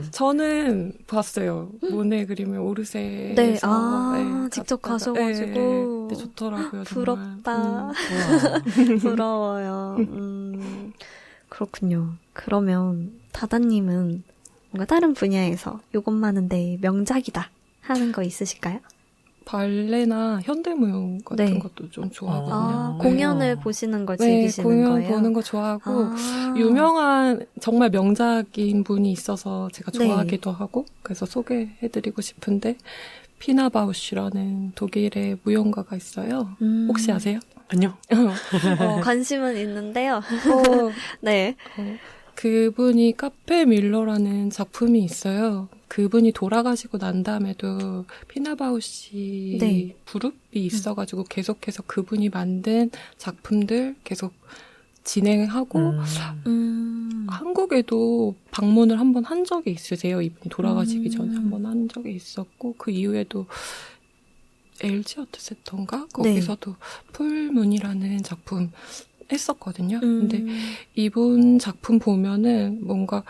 저는 봤어요. 모네 그림을 오르세에서 네, 직접 가셔가지고 네, 좋더라고요. 부럽다. 부러워요. 그렇군요. 그러면 다다님은 뭔가 다른 분야에서 이것만은 내 명작이다 하는 거 있으실까요? 발레나 현대무용 같은 네. 것도 좀 좋아하거든요. 아, 네. 공연을 보시는 걸 네, 즐기시는 공연 거예요? 보는 거 좋아하고 아. 유명한 정말 명작인 분이 있어서 제가 네. 좋아하기도 하고 그래서 소개해드리고 싶은데 피나 바우슈라는 독일의 무용가가 있어요. 혹시 아세요? 아니요. 관심은 있는데요. 어, 네. 그분이 카페 밀러라는 작품이 있어요. 그분이 돌아가시고 난 다음에도 피나바우시 네. 그룹이 있어가지고 계속해서 그분이 만든 작품들 계속 진행하고 한국에도 방문을 한번 한 적이 있으세요. 이분이 돌아가시기 전에 한번 한 적이 있었고 그 이후에도 LG 아트센터인가? 거기서도 풀문이라는 작품 했었거든요. 근데 이분 작품 보면은 뭔가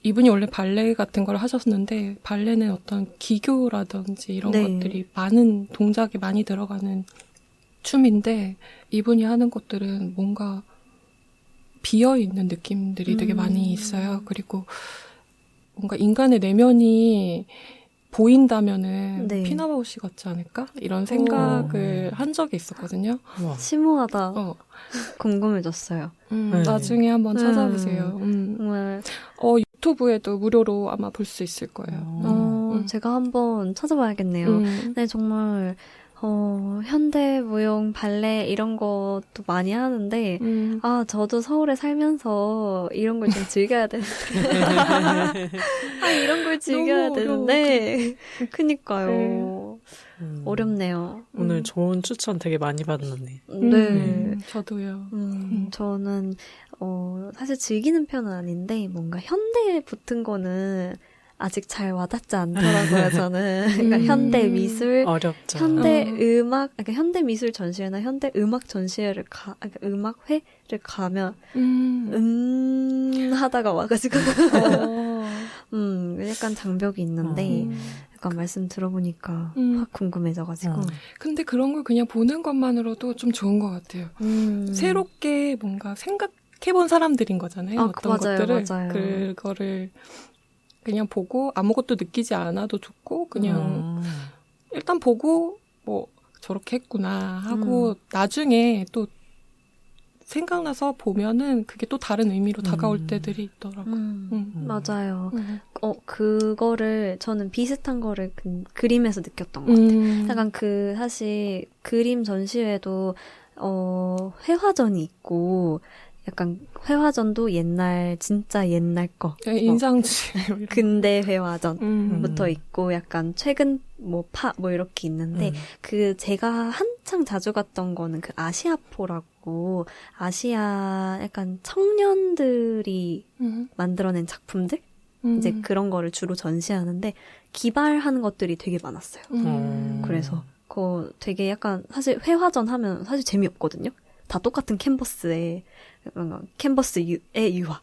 이분이 원래 발레 같은 걸 하셨는데 발레는 어떤 기교라든지 이런 네. 것들이 많은 동작이 많이 들어가는 춤인데 이분이 하는 것들은 뭔가 비어있는 느낌들이 되게 많이 있어요. 그리고 뭔가 인간의 내면이 보인다면은 네. 피나바우시 같지 않을까? 이런 생각을 한 적이 있었거든요. 우와. 심오하다. 어, 궁금해졌어요. 네. 나중에 한번 찾아보세요. 정말 유튜브에도 무료로 아마 볼 수 있을 거예요. 제가 한번 찾아봐야겠네요. 네, 정말 현대 무용, 발레 이런 것도 많이 하는데 아, 저도 서울에 살면서 이런 걸 좀 즐겨야 되는데 아, 이런 걸 즐겨야 너무 되는데 그니까요. 어렵네요. 오늘 좋은 추천 되게 많이 받았네. 네. 저도요. 저는 사실 즐기는 편은 아닌데 뭔가 현대에 붙은 거는 아직 잘 와닿지 않더라고요, 저는. 그러니까 현대 미술, 어렵죠. 현대 음악, 그러니까 현대 미술 전시회나 현대 음악 전시회를 그러니까 음악회를 가면 하다가 와가지고 약간 장벽이 있는데 약간 말씀 들어보니까 확 궁금해져가지고. 근데 그런 걸 그냥 보는 것만으로도 좀 좋은 것 같아요. 새롭게 뭔가 생각해본 사람들인 거잖아요. 어떤 맞아요, 것들을. 맞아요. 그거를 그냥 보고 아무것도 느끼지 않아도 좋고 그냥 일단 보고 뭐 저렇게 했구나 하고 나중에 또 생각나서 보면은 그게 또 다른 의미로 다가올 때들이 있더라고요. 맞아요. 그거를 저는 비슷한 거를 그림에서 느꼈던 것 같아요. 약간 사실 그림 전시회도 회화전이 있고 약간 회화전도 진짜 옛날 거. 인상주의. 근대 회화전부터 있고 약간 최근 뭐 이렇게 있는데 제가 한창 자주 갔던 거는 그 아시아포라고 아시아 약간 청년들이 만들어낸 작품들? 이제 그런 거를 주로 전시하는데 기발하는 것들이 되게 많았어요. 그래서 되게 약간 사실 회화전 하면 사실 재미없거든요. 다 똑같은 캔버스에 캔버스의 유화,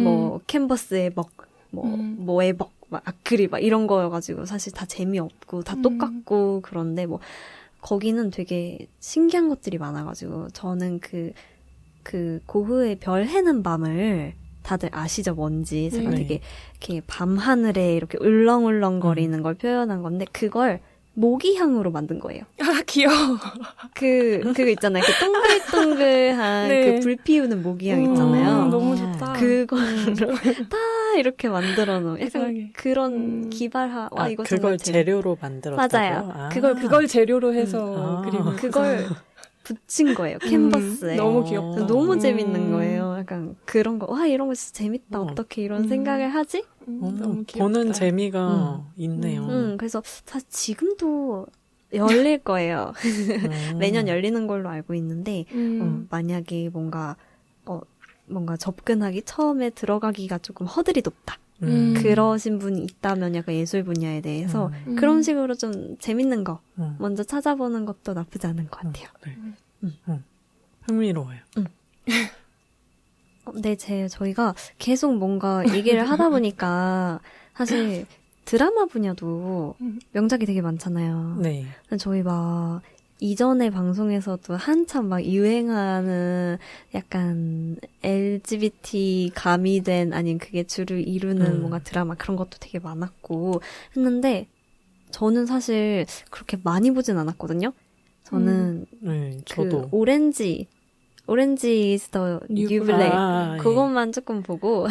뭐 캔버스의 뭐의 막 아크릴 막 이런 거여가지고 사실 다 재미없고 다 똑같고 그런데 뭐 거기는 되게 신기한 것들이 많아가지고 저는 그 고흐의 별 해는 밤을 다들 아시죠? 뭔지 제가 되게 이렇게 밤 하늘에 이렇게 울렁울렁거리는 걸 표현한 건데 그걸 모기향으로 만든 거예요. 아, 귀여워. 그거 있잖아요. 그 동글동글한 네. 그 불 피우는 모기향 있잖아요. 너무 좋다. 그걸로 다 이렇게 만들어 놓은 약간 세상에. 그런 기발하. 와, 이거 그걸 정말 재료로 만들었다고요? 맞아요. 그걸 재료로 해서 그리고 그걸 붙인 거예요. 캔버스에. 너무 귀엽다. 너무 재밌는 거예요. 약간 그런 거. 와, 이런 거 진짜 재밌다. 어떻게 이런 생각을 하지? 너무 귀엽다. 보는 재미가 있네요. 그래서 사실 지금도 열릴 거예요. 매년 열리는 걸로 알고 있는데 만약에 뭔가 접근하기 처음에 들어가기가 조금 허들이 높다. 그러신 분이 있다면 약간 예술 분야에 대해서 그런 식으로 좀 재밌는 거 먼저 찾아보는 것도 나쁘지 않은 것 같아요. 흥미로워요. 네, 저희가 계속 뭔가 얘기를 하다 보니까 사실 드라마 분야도 명작이 되게 많잖아요. 네. 저희 막 이전의 방송에서도 한참 막 유행하는 약간 LGBT 가미된 아닌 그게 주를 이루는 뭔가 드라마 그런 것도 되게 많았고 했는데 저는 사실 그렇게 많이 보진 않았거든요. 저는 네, 그 저도. 오렌지 is the new black 아, 그것만 조금 보고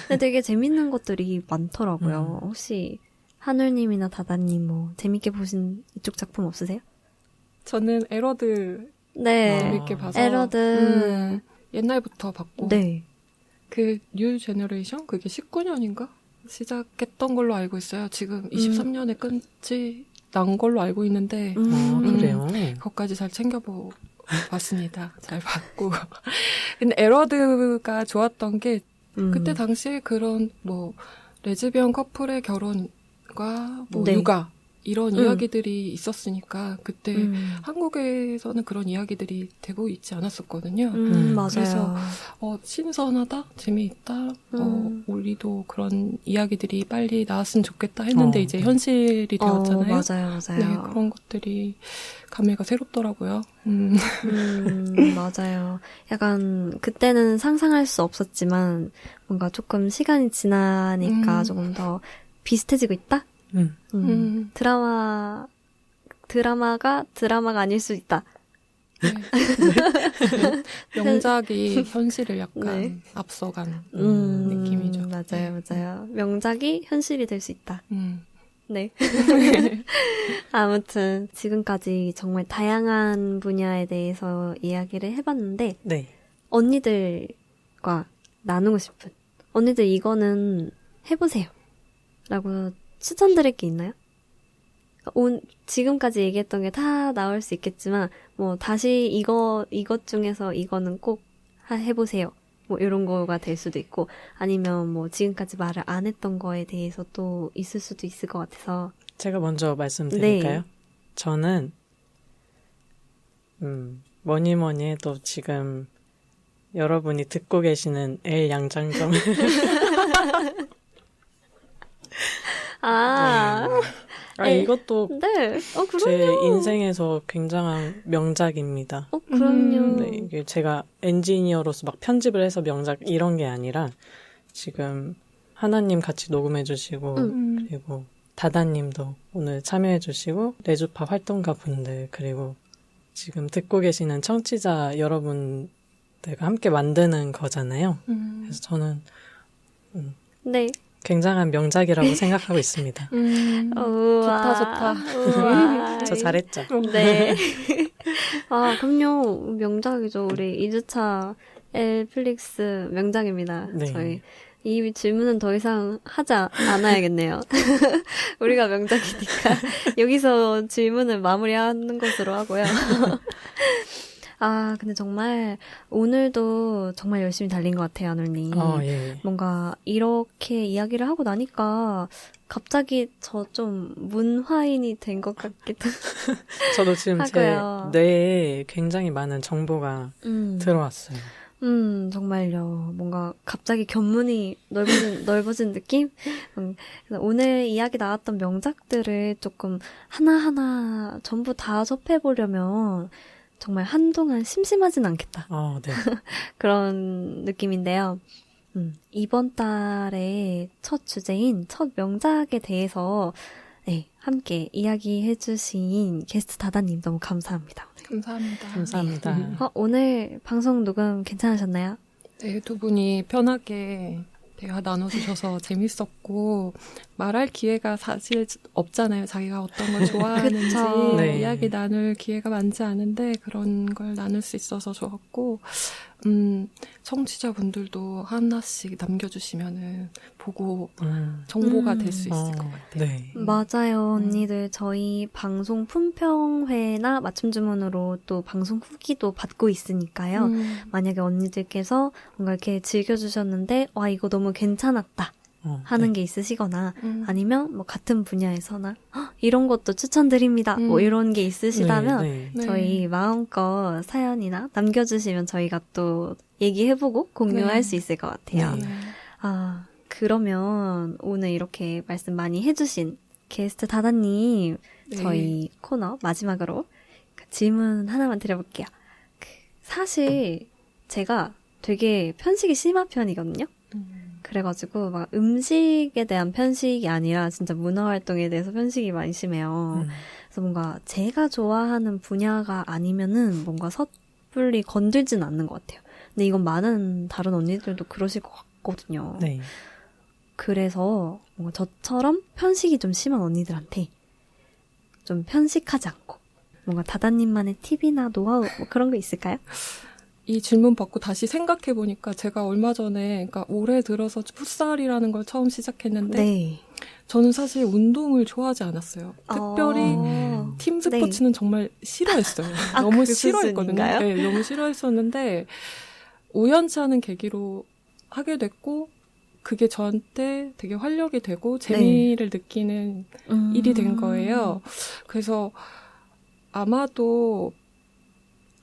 근데 되게 재밌는 것들이 많더라고요. 혹시 하늘님이나 다다님 뭐 재밌게 보신 이쪽 작품 없으세요? 저는 에러드 네, 재밌게 봐서 에러드 옛날부터 봤고 네. 그 뉴 제너레이션 그게 19년인가 시작했던 걸로 알고 있어요. 지금 23년에 끝이 난 걸로 알고 있는데 아, 그래요? 그것까지 잘 봤습니다. 잘 봤고 근데 에러드가 좋았던 게 그때 당시에 그런 뭐 레즈비언 커플의 결혼과 뭐 네. 육아 이런 이야기들이 있었으니까 그때 한국에서는 그런 이야기들이 되고 있지 않았었거든요. 맞아요. 그래서 신선하다, 재미있다, 우리도 그런 이야기들이 빨리 나왔으면 좋겠다 했는데 이제 현실이 되었잖아요. 맞아요. 네, 그런 것들이 감회가 새롭더라고요. 맞아요. 약간 그때는 상상할 수 없었지만 뭔가 조금 시간이 지나니까 조금 더 비슷해지고 있다? 드라마가 아닐 수 있다. 네. 명작이 현실을 약간 네. 앞서간 느낌이죠. 맞아요. 명작이 현실이 될 수 있다. 네. 아무튼 지금까지 정말 다양한 분야에 대해서 이야기를 해봤는데 네. 언니들과 나누고 싶은 언니들 이거는 해보세요 라고 추천드릴 게 있나요? 지금까지 얘기했던 게 다 나올 수 있겠지만 뭐 다시 이것 중에서 이거는 꼭 해보세요 뭐 이런 거가 될 수도 있고 아니면 뭐 지금까지 말을 안 했던 거에 대해서 또 있을 수도 있을 것 같아서 제가 먼저 말씀드릴까요? 네. 저는 뭐니 해도 지금 여러분이 듣고 계시는 L 양장점 이것도 네. 그럼요. 제 인생에서 굉장한 명작입니다. 그럼요. 네, 이게 제가 엔지니어로서 막 편집을 해서 명작 이런 게 아니라 지금 하나님 같이 녹음해주시고 그리고 다다님도 오늘 참여해주시고 레주파 활동가 분들 그리고 지금 듣고 계시는 청취자 여러분들과 함께 만드는 거잖아요. 그래서 저는 네. 굉장한 명작이라고 생각하고 있습니다. 좋다. 저 잘했죠? 네. 그럼요. 명작이죠. 우리 2주차 엘플릭스 명작입니다. 네. 저희 이 질문은 더 이상 하지 않아야겠네요. 우리가 명작이니까 여기서 질문을 마무리하는 것으로 하고요. 근데 정말 오늘도 정말 열심히 달린 것 같아요, 하늘님. 예. 뭔가 이렇게 이야기를 하고 나니까 갑자기 저 좀 문화인이 된 것 같기도 저도 지금 하고요. 제 뇌에 굉장히 많은 정보가 들어왔어요. 정말요. 뭔가 갑자기 견문이 넓어진 느낌? 그래서 오늘 이야기 나왔던 명작들을 조금 하나하나 전부 다 접해보려면 정말 한동안 심심하진 않겠다. 네. 그런 느낌인데요. 이번 달의 첫 주제인 첫 명작에 대해서 함께 이야기해주신 게스트 다다님 너무 감사합니다. 감사합니다. 오늘 방송 녹음 괜찮으셨나요? 네, 두 분이 편하게 대화 나눠주셔서 재밌었고 말할 기회가 사실 없잖아요. 자기가 어떤 걸 좋아하는지 네. 이야기 나눌 기회가 많지 않은데 그런 걸 나눌 수 있어서 좋았고 청취자분들도 하나씩 남겨주시면은 보고 정보가 될 수 있을 것 같아요. 네. 맞아요, 언니들. 저희 방송 품평회나 맞춤 주문으로 또 방송 후기도 받고 있으니까요. 만약에 언니들께서 뭔가 이렇게 즐겨주셨는데 이거 너무 괜찮았다 하는 게 있으시거나 아니면 뭐 같은 분야에서나 이런 것도 추천드립니다. 뭐 이런 게 있으시다면 저희 마음껏 사연이나 남겨주시면 저희가 또 얘기해보고 공유할 수 있을 것 같아요. 네. 그러면 오늘 이렇게 말씀 많이 해주신 게스트 다다님 저희 코너 마지막으로 질문 하나만 드려볼게요. 사실 제가 되게 편식이 심한 편이거든요. 그래가지고 막 음식에 대한 편식이 아니라 진짜 문화활동에 대해서 편식이 많이 심해요. 그래서 뭔가 제가 좋아하는 분야가 아니면은 뭔가 섣불리 건들진 않는 것 같아요. 근데 이건 많은 다른 언니들도 그러실 것 같거든요. 네. 그래서 뭔가 저처럼 편식이 좀 심한 언니들한테 좀 편식하지 않고 뭔가 다다님만의 팁이나 노하우 뭐 그런 거 있을까요? 이 질문 받고 다시 생각해보니까 제가 얼마 전에, 그러니까 올해 들어서 풋살이라는 걸 처음 시작했는데 네. 저는 사실 운동을 좋아하지 않았어요. 특별히 팀 스포츠는 네. 정말 싫어했어요. 아, 너무 그 싫어했거든요. 수준인가요? 네, 너무 싫어했었는데 우연치 않은 계기로 하게 됐고 그게 저한테 되게 활력이 되고 재미를 느끼는 일이 된 거예요. 그래서 아마도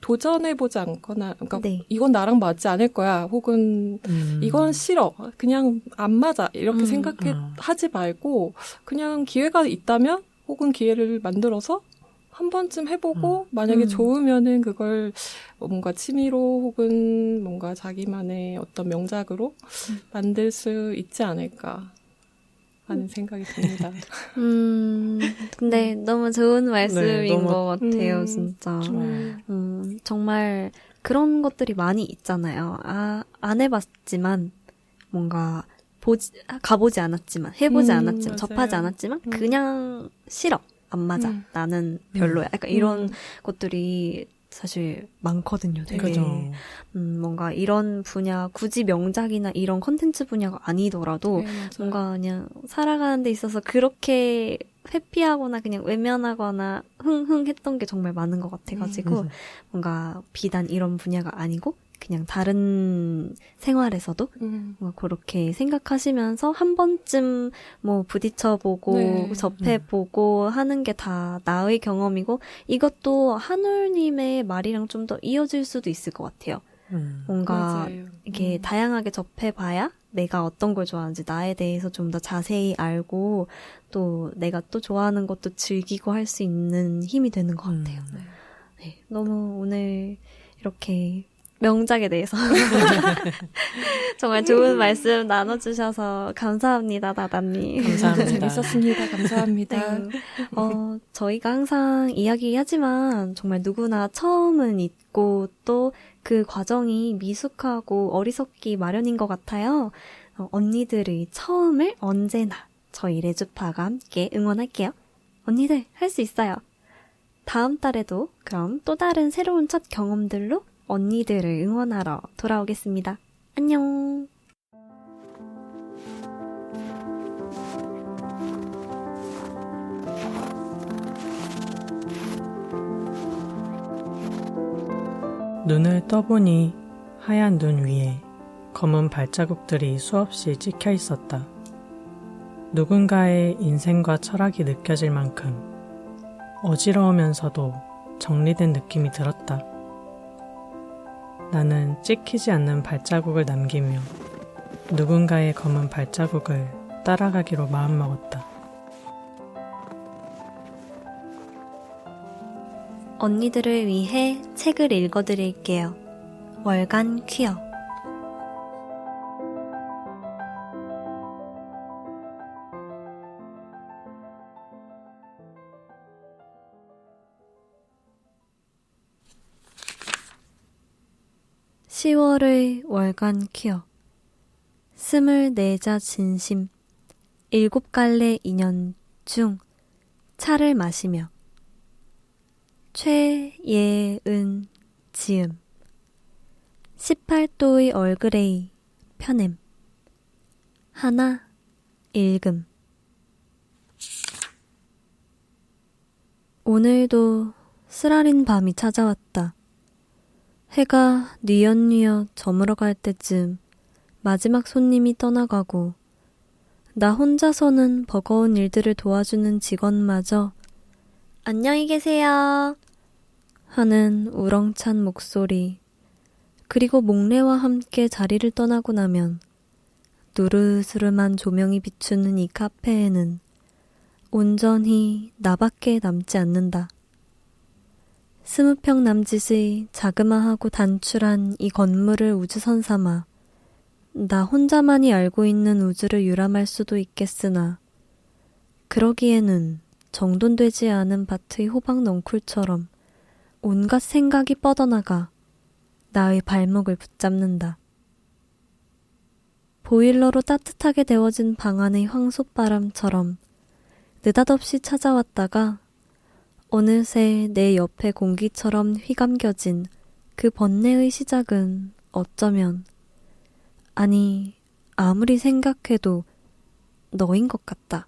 도전해보지 않거나, 그러니까 네. 이건 나랑 맞지 않을 거야, 혹은 이건 싫어, 그냥 안 맞아 이렇게 생각하지 말고 그냥 기회가 있다면 혹은 기회를 만들어서 한 번쯤 해보고 만약에 좋으면은 그걸 뭔가 취미로 혹은 뭔가 자기만의 어떤 명작으로 만들 수 있지 않을까 하는 생각이 듭니다. 근데 너무 좋은 말씀인 네, 너무, 것 같아요, 진짜. 정말 그런 것들이 많이 있잖아요. 안 해봤지만, 뭔가, 가보지 않았지만, 해보지 않았지만, 맞아요. 접하지 않았지만, 그냥 싫어. 안 맞아. 나는 별로야. 약간 이런 것들이 사실 많거든요, 되게. 그죠. 뭔가 이런 분야, 굳이 명작이나 이런 컨텐츠 분야가 아니더라도, 네, 뭔가 그냥 살아가는 데 있어서 그렇게 회피하거나 그냥 외면하거나 흥흥 했던 게 정말 많은 것 같아가지고, 뭔가 비단 이런 분야가 아니고, 그냥 다른 생활에서도 뭔가 그렇게 생각하시면서 한 번쯤 뭐 부딪혀보고 네. 접해보고 하는 게 다 나의 경험이고 이것도 한울님의 말이랑 좀 더 이어질 수도 있을 것 같아요. 뭔가 맞아요. 이게 다양하게 접해봐야 내가 어떤 걸 좋아하는지 나에 대해서 좀 더 자세히 알고 또 내가 또 좋아하는 것도 즐기고 할 수 있는 힘이 되는 것 같아요. 네, 너무 오늘 이렇게 명작에 대해서 정말 좋은 말씀 나눠주셔서 감사합니다, 다다님. 감사합니다. 재밌었습니다. 감사합니다. 네. 저희가 항상 이야기하지만 정말 누구나 처음은 있고 또 그 과정이 미숙하고 어리석기 마련인 것 같아요. 언니들의 처음을 언제나 저희 레주파가 함께 응원할게요. 언니들 할 수 있어요. 다음 달에도 그럼 또 다른 새로운 첫 경험들로 언니들을 응원하러 돌아오겠습니다. 안녕. 눈을 떠보니 하얀 눈 위에 검은 발자국들이 수없이 찍혀 있었다. 누군가의 인생과 철학이 느껴질 만큼 어지러우면서도 정리된 느낌이 들었다. 나는 찍히지 않는 발자국을 남기며 누군가의 검은 발자국을 따라가기로 마음먹었다. 언니들을 위해 책을 읽어드릴게요. 월간 퀴어. (10월의) 월간 퀴어. 24자 진심 7갈래 인연 중 차를 마시며. 최예은 지음 18도의 얼그레이 편엠 하나 읽음. 오늘도 쓰라린 밤이 찾아왔다. 해가 뉘엿뉘엿 저물어갈 때쯤 마지막 손님이 떠나가고 나 혼자서는 버거운 일들을 도와주는 직원마저 안녕히 계세요 하는 우렁찬 목소리, 그리고 목례와 함께 자리를 떠나고 나면 누르스름한 조명이 비추는 이 카페에는 온전히 나밖에 남지 않는다. 20평 남짓의 자그마하고 단출한 이 건물을 우주선 삼아 나 혼자만이 알고 있는 우주를 유람할 수도 있겠으나 그러기에는 정돈되지 않은 밭의 호박 넝쿨처럼 온갖 생각이 뻗어나가 나의 발목을 붙잡는다. 보일러로 따뜻하게 데워진 방 안의 황소바람처럼 느닷없이 찾아왔다가 어느새 내 옆에 공기처럼 휘감겨진 그 번뇌의 시작은 어쩌면, 아니 아무리 생각해도 너인 것 같다.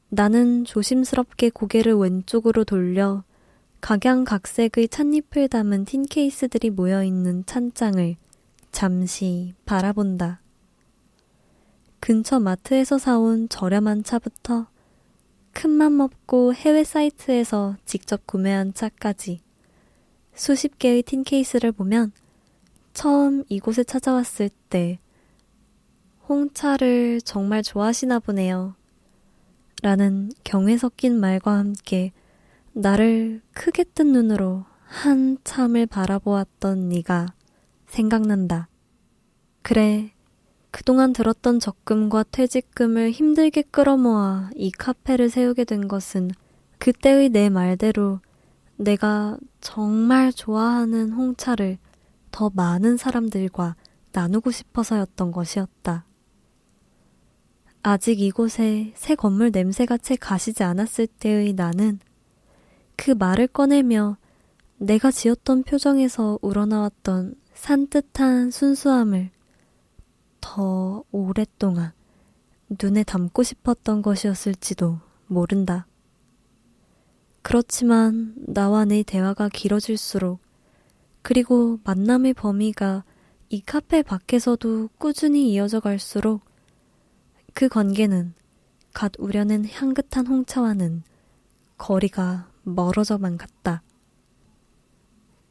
나는 조심스럽게 고개를 왼쪽으로 돌려 각양각색의 찻잎을 담은 틴 케이스들이 모여있는 찬장을 잠시 바라본다. 근처 마트에서 사온 저렴한 차부터 큰맘 먹고 해외 사이트에서 직접 구매한 차까지 수십 개의 틴 케이스를 보면 처음 이곳에 찾아왔을 때 홍차를 정말 좋아하시나 보네요. 라는 경외 섞인 말과 함께 나를 크게 뜬 눈으로 한참을 바라보았던 네가 생각난다. 그래, 그동안 들었던 적금과 퇴직금을 힘들게 끌어모아 이 카페를 세우게 된 것은 그때의 내 말대로 내가 정말 좋아하는 홍차를 더 많은 사람들과 나누고 싶어서였던 것이었다. 아직 이곳에 새 건물 냄새가 채 가시지 않았을 때의 나는 그 말을 꺼내며 내가 지었던 표정에서 우러나왔던 산뜻한 순수함을 더 오랫동안 눈에 담고 싶었던 것이었을지도 모른다. 그렇지만 나와 내 대화가 길어질수록, 그리고 만남의 범위가 이 카페 밖에서도 꾸준히 이어져 갈수록 그 관계는 갓 우려낸 향긋한 홍차와는 거리가 멀어져만 갔다.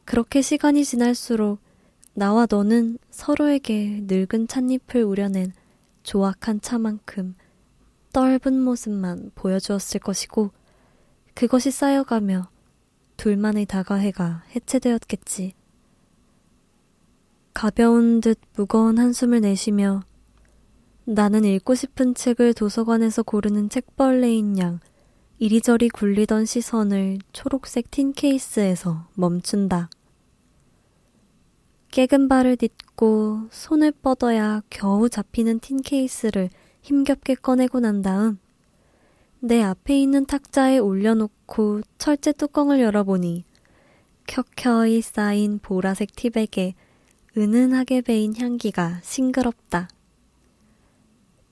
그렇게 시간이 지날수록 나와 너는 서로에게 늙은 찻잎을 우려낸 조악한 차만큼 떫은 모습만 보여주었을 것이고, 그것이 쌓여가며 둘만의 다가회가 해체되었겠지. 가벼운 듯 무거운 한숨을 내쉬며 나는 읽고 싶은 책을 도서관에서 고르는 책벌레인 양 이리저리 굴리던 시선을 초록색 틴 케이스에서 멈춘다. 깨근 발을 딛고 손을 뻗어야 겨우 잡히는 틴 케이스를 힘겹게 꺼내고 난 다음 내 앞에 있는 탁자에 올려놓고 철제 뚜껑을 열어보니 켜켜이 쌓인 보라색 티백에 은은하게 배인 향기가 싱그럽다.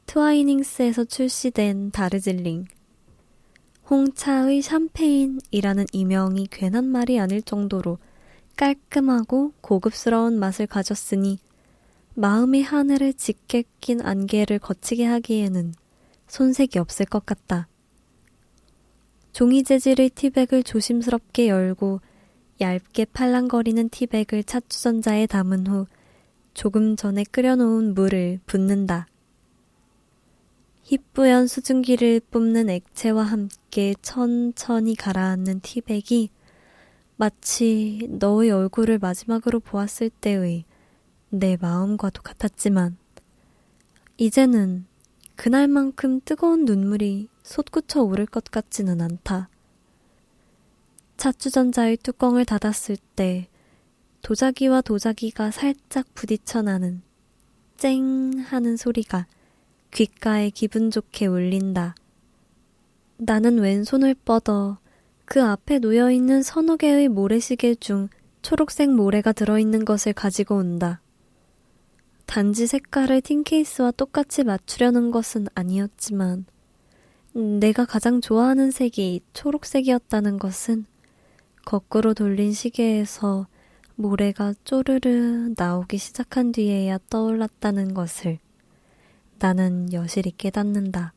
트와이닝스에서 출시된 다르질링. 홍차의 샴페인이라는 이명이 괜한 말이 아닐 정도로 깔끔하고 고급스러운 맛을 가졌으니 마음의 하늘을 짙게 낀 안개를 거치게 하기에는 손색이 없을 것 같다. 종이 재질의 티백을 조심스럽게 열고 얇게 팔랑거리는 티백을 찻주전자에 담은 후 조금 전에 끓여놓은 물을 붓는다. 희뿌연 수증기를 뿜는 액체와 함께 천천히 가라앉는 티백이 마치 너의 얼굴을 마지막으로 보았을 때의 내 마음과도 같았지만 이제는 그날만큼 뜨거운 눈물이 솟구쳐 오를 것 같지는 않다. 찻주전자의 뚜껑을 닫았을 때 도자기와 도자기가 살짝 부딪혀 나는 쨍 하는 소리가 귓가에 기분 좋게 울린다. 나는 왼손을 뻗어 그 앞에 놓여있는 서너 개의 모래시계 중 초록색 모래가 들어있는 것을 가지고 온다. 단지 색깔을 틴케이스와 똑같이 맞추려는 것은 아니었지만 내가 가장 좋아하는 색이 초록색이었다는 것은 거꾸로 돌린 시계에서 모래가 쪼르르 나오기 시작한 뒤에야 떠올랐다는 것을 나는 여실히 깨닫는다.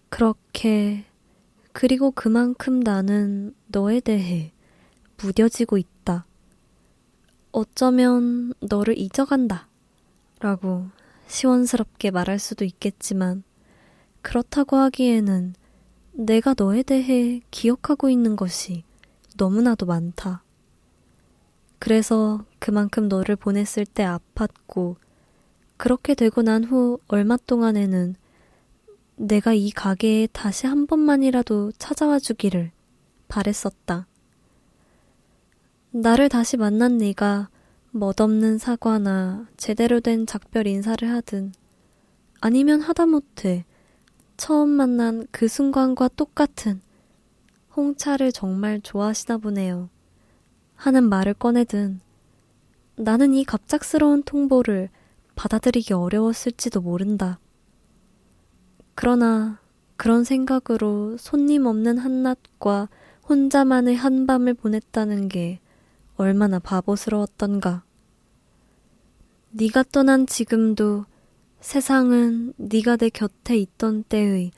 그렇게, 그리고 그만큼 나는 너에 대해 무뎌지고 있다. 어쩌면 너를 잊어간다 라고 시원스럽게 말할 수도 있겠지만 그렇다고 하기에는 내가 너에 대해 기억하고 있는 것이 너무나도 많다. 그래서 그만큼 너를 보냈을 때 아팠고, 그렇게 되고 난 후 얼마 동안에는 내가 이 가게에 다시 한 번만이라도 찾아와 주기를 바랬었다. 나를 다시 만난 네가 멋없는 사과나 제대로 된 작별 인사를 하든, 아니면 하다못해 처음 만난 그 순간과 똑같은 홍차를 정말 좋아하시나 보네요 하는 말을 꺼내든, 나는 이 갑작스러운 통보를 받아들이기 어려웠을지도 모른다. 그러나 그런 생각으로 손님 없는 한낮과 혼자만의 한밤을 보냈다는 게 얼마나 바보스러웠던가. 네가 떠난 지금도 세상은 네가 내 곁에 있던 때의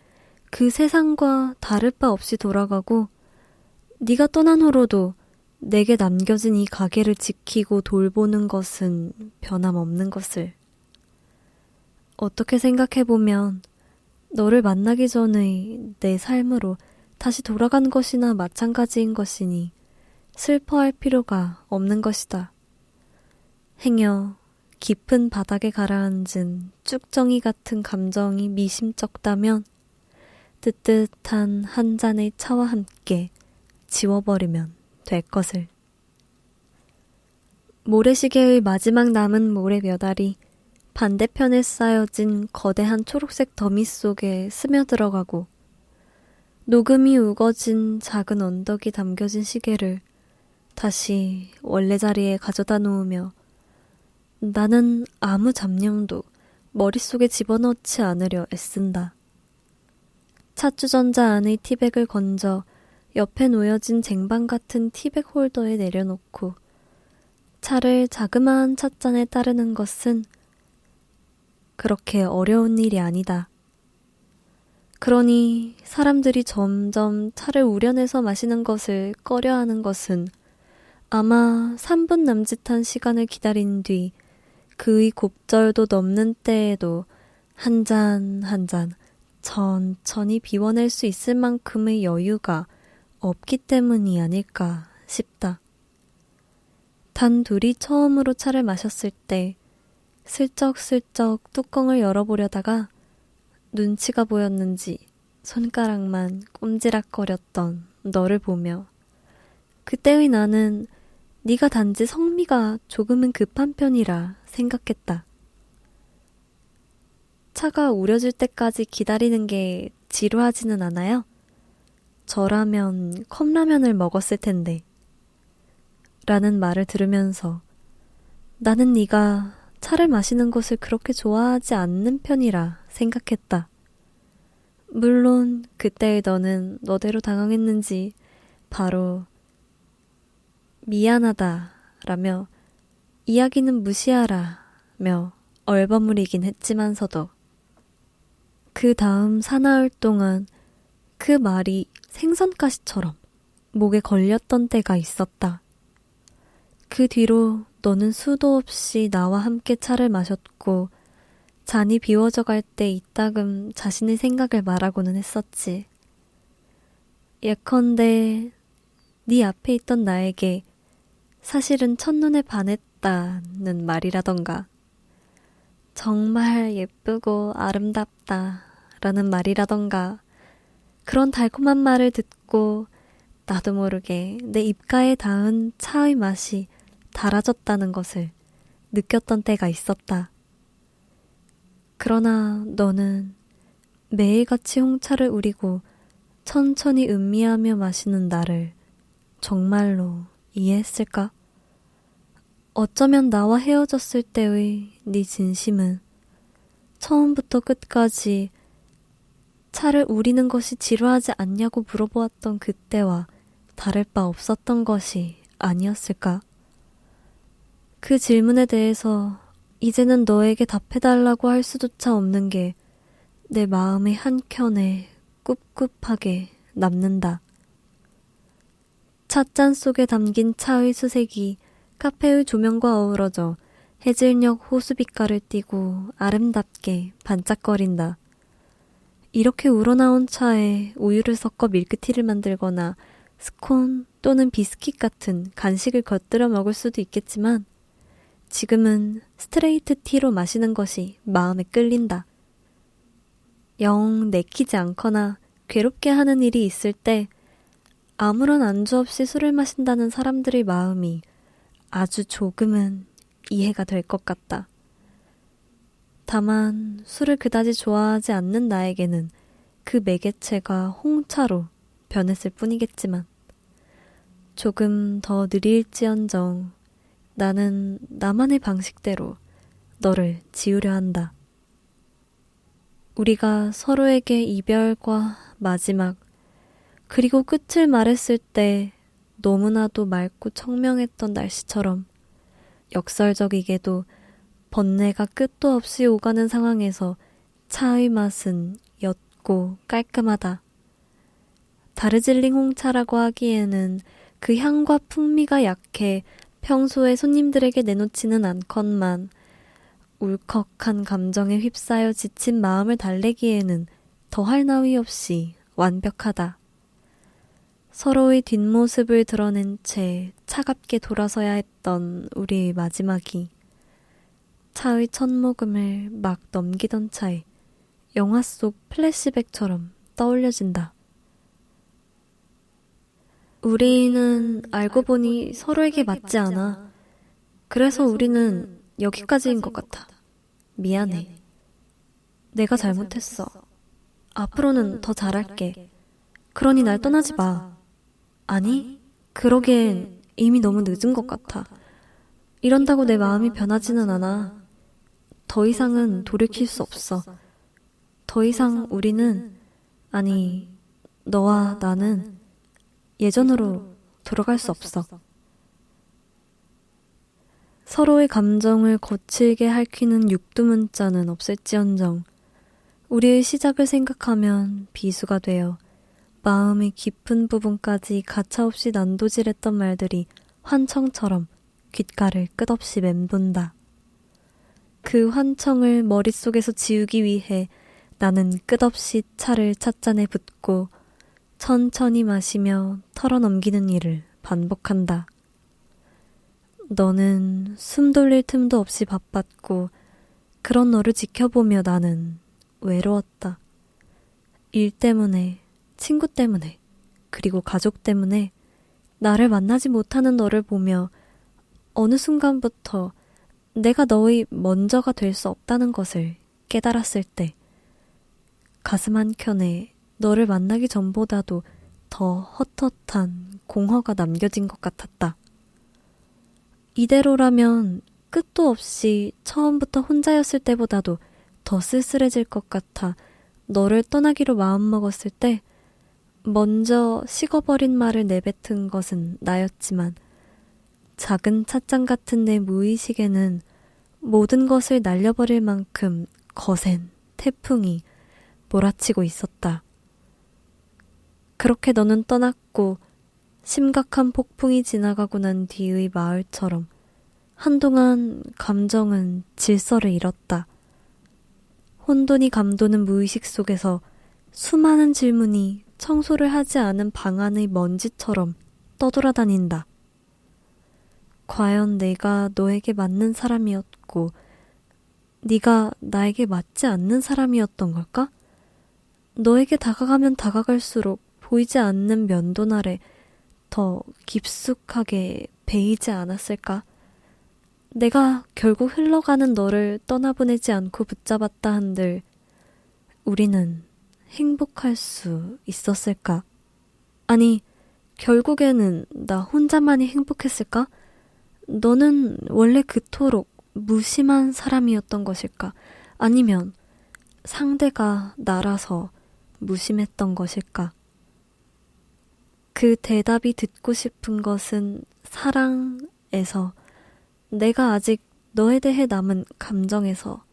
그 세상과 다를 바 없이 돌아가고, 네가 떠난 후로도 내게 남겨진 이 가게를 지키고 돌보는 것은 변함없는 것을. 어떻게 생각해보면 너를 만나기 전의 내 삶으로 다시 돌아간 것이나 마찬가지인 것이니 슬퍼할 필요가 없는 것이다. 행여 깊은 바닥에 가라앉은 쭉정이 같은 감정이 미심쩍다면 뜨뜻한 한 잔의 차와 함께 지워버리면 될 것을. 모래시계의 마지막 남은 모래 몇 알이 반대편에 쌓여진 거대한 초록색 더미 속에 스며들어가고, 녹음이 우거진 작은 언덕이 담겨진 시계를 다시 원래 자리에 가져다 놓으며 나는 아무 잡념도 머릿속에 집어넣지 않으려 애쓴다. 차주전자 안의 티백을 건져 옆에 놓여진 쟁반 같은 티백 홀더에 내려놓고 차를 자그마한 찻잔에 따르는 것은 그렇게 어려운 일이 아니다. 그러니 사람들이 점점 차를 우려내서 마시는 것을 꺼려하는 것은 아마 3분 남짓한 시간을 기다린 뒤 그의 곱절도 넘는 때에도 한 잔 한 잔 천천히 비워낼 수 있을 만큼의 여유가 없기 때문이 아닐까 싶다. 단 둘이 처음으로 차를 마셨을 때 슬쩍슬쩍 뚜껑을 열어보려다가 눈치가 보였는지 손가락만 꼼지락거렸던 너를 보며 그때의 나는 네가 단지 성미가 조금은 급한 편이라 생각했다. 차가 우려질 때까지 기다리는 게 지루하지는 않아요? 저라면 컵라면을 먹었을 텐데. 라는 말을 들으면서 나는 네가 차를 마시는 것을 그렇게 좋아하지 않는 편이라 생각했다. 물론 그때의 너는 너대로 당황했는지 바로 미안하다 라며 이야기는 무시하라 며 얼버무리긴 했지만서도 그 다음 사나흘 동안 그 말이 생선가시처럼 목에 걸렸던 때가 있었다. 그 뒤로 너는 수도 없이 나와 함께 차를 마셨고 잔이 비워져 갈 때 이따금 자신의 생각을 말하고는 했었지. 예컨대 네 앞에 있던 나에게 사실은 첫눈에 반했다는 말이라던가 정말 예쁘고 아름답다 라는 말이라던가 그런 달콤한 말을 듣고 나도 모르게 내 입가에 닿은 차의 맛이 달아졌다는 것을 느꼈던 때가 있었다. 그러나 너는 매일같이 홍차를 우리고 천천히 음미하며 마시는 나를 정말로 이해했을까? 어쩌면 나와 헤어졌을 때의 네 진심은 처음부터 끝까지 차를 우리는 것이 지루하지 않냐고 물어보았던 그때와 다를 바 없었던 것이 아니었을까? 그 질문에 대해서 이제는 너에게 답해달라고 할 수조차 없는 게 내 마음의 한켠에 꿉꿉하게 남는다. 찻잔 속에 담긴 차의 수색이 카페의 조명과 어우러져 해질녘 호수빛깔을 띠고 아름답게 반짝거린다. 이렇게 우러나온 차에 우유를 섞어 밀크티를 만들거나 스콘 또는 비스킷 같은 간식을 곁들여 먹을 수도 있겠지만 지금은 스트레이트 티로 마시는 것이 마음에 끌린다. 영 내키지 않거나 괴롭게 하는 일이 있을 때 아무런 안주 없이 술을 마신다는 사람들의 마음이 아주 조금은 이해가 될 것 같다. 다만 술을 그다지 좋아하지 않는 나에게는 그 매개체가 홍차로 변했을 뿐이겠지만 조금 더 느릴지언정 나는 나만의 방식대로 너를 지우려 한다. 우리가 서로에게 이별과 마지막 그리고 끝을 말했을 때 너무나도 맑고 청명했던 날씨처럼 역설적이게도 번뇌가 끝도 없이 오가는 상황에서 차의 맛은 옅고 깔끔하다. 다르질링 홍차라고 하기에는 그 향과 풍미가 약해 평소에 손님들에게 내놓지는 않건만 울컥한 감정에 휩싸여 지친 마음을 달래기에는 더할 나위 없이 완벽하다. 서로의 뒷모습을 드러낸 채 차갑게 돌아서야 했던 우리의 마지막이 차의 첫 모금을 막 넘기던 차에 영화 속 플래시백처럼 떠올려진다. 우리는 알고 보니 서로에게 맞지 않아. 그래서 우리는 여기까지인 것 같아. 미안해. 내가 잘못했어. 앞으로는 더 잘할게. 그러니 날 떠나지 마. 아니, 그러기엔 이미 너무 늦은 것 같아. 이런다고 내 마음이 변하지는 않아. 더 이상은 돌이킬 수 없어. 더 이상 우리는, 아니, 너와 나는 예전으로 돌아갈 수 없어. 서로의 감정을 거칠게 핥히는 육두문자는 없을지언정 우리의 시작을 생각하면 비수가 되어 마음의 깊은 부분까지 가차없이 난도질했던 말들이 환청처럼 귓가를 끝없이 맴돈다. 그 환청을 머릿속에서 지우기 위해 나는 끝없이 차를 찻잔에 붓고 천천히 마시며 털어넘기는 일을 반복한다. 너는 숨 돌릴 틈도 없이 바빴고 그런 너를 지켜보며 나는 외로웠다. 일 때문에, 친구 때문에, 그리고 가족 때문에 나를 만나지 못하는 너를 보며 어느 순간부터 내가 너의 먼저가 될 수 없다는 것을 깨달았을 때 가슴 한켠에 너를 만나기 전보다도 더 헛헛한 공허가 남겨진 것 같았다. 이대로라면 끝도 없이 처음부터 혼자였을 때보다도 더 쓸쓸해질 것 같아 너를 떠나기로 마음먹었을 때 먼저 식어버린 말을 내뱉은 것은 나였지만 작은 찻잔 같은 내 무의식에는 모든 것을 날려버릴 만큼 거센 태풍이 몰아치고 있었다. 그렇게 너는 떠났고 심각한 폭풍이 지나가고 난 뒤의 마을처럼 한동안 감정은 질서를 잃었다. 혼돈이 감도는 무의식 속에서 수많은 질문이 청소를 하지 않은 방 안의 먼지처럼 떠돌아다닌다. 과연 내가 너에게 맞는 사람이었고 네가 나에게 맞지 않는 사람이었던 걸까? 너에게 다가가면 다가갈수록 보이지 않는 면돈 아래 더 깊숙하게 베이지 않았을까? 내가 결국 흘러가는 너를 떠나보내지 않고 붙잡았다 한들 우리는 행복할 수 있었을까? 아니, 결국에는 나 혼자만이 행복했을까? 너는 원래 그토록 무심한 사람이었던 것일까? 아니면 상대가 나라서 무심했던 것일까? 그 대답이 듣고 싶은 것은 사랑에서 내가 아직 너에 대해 남은 감정에서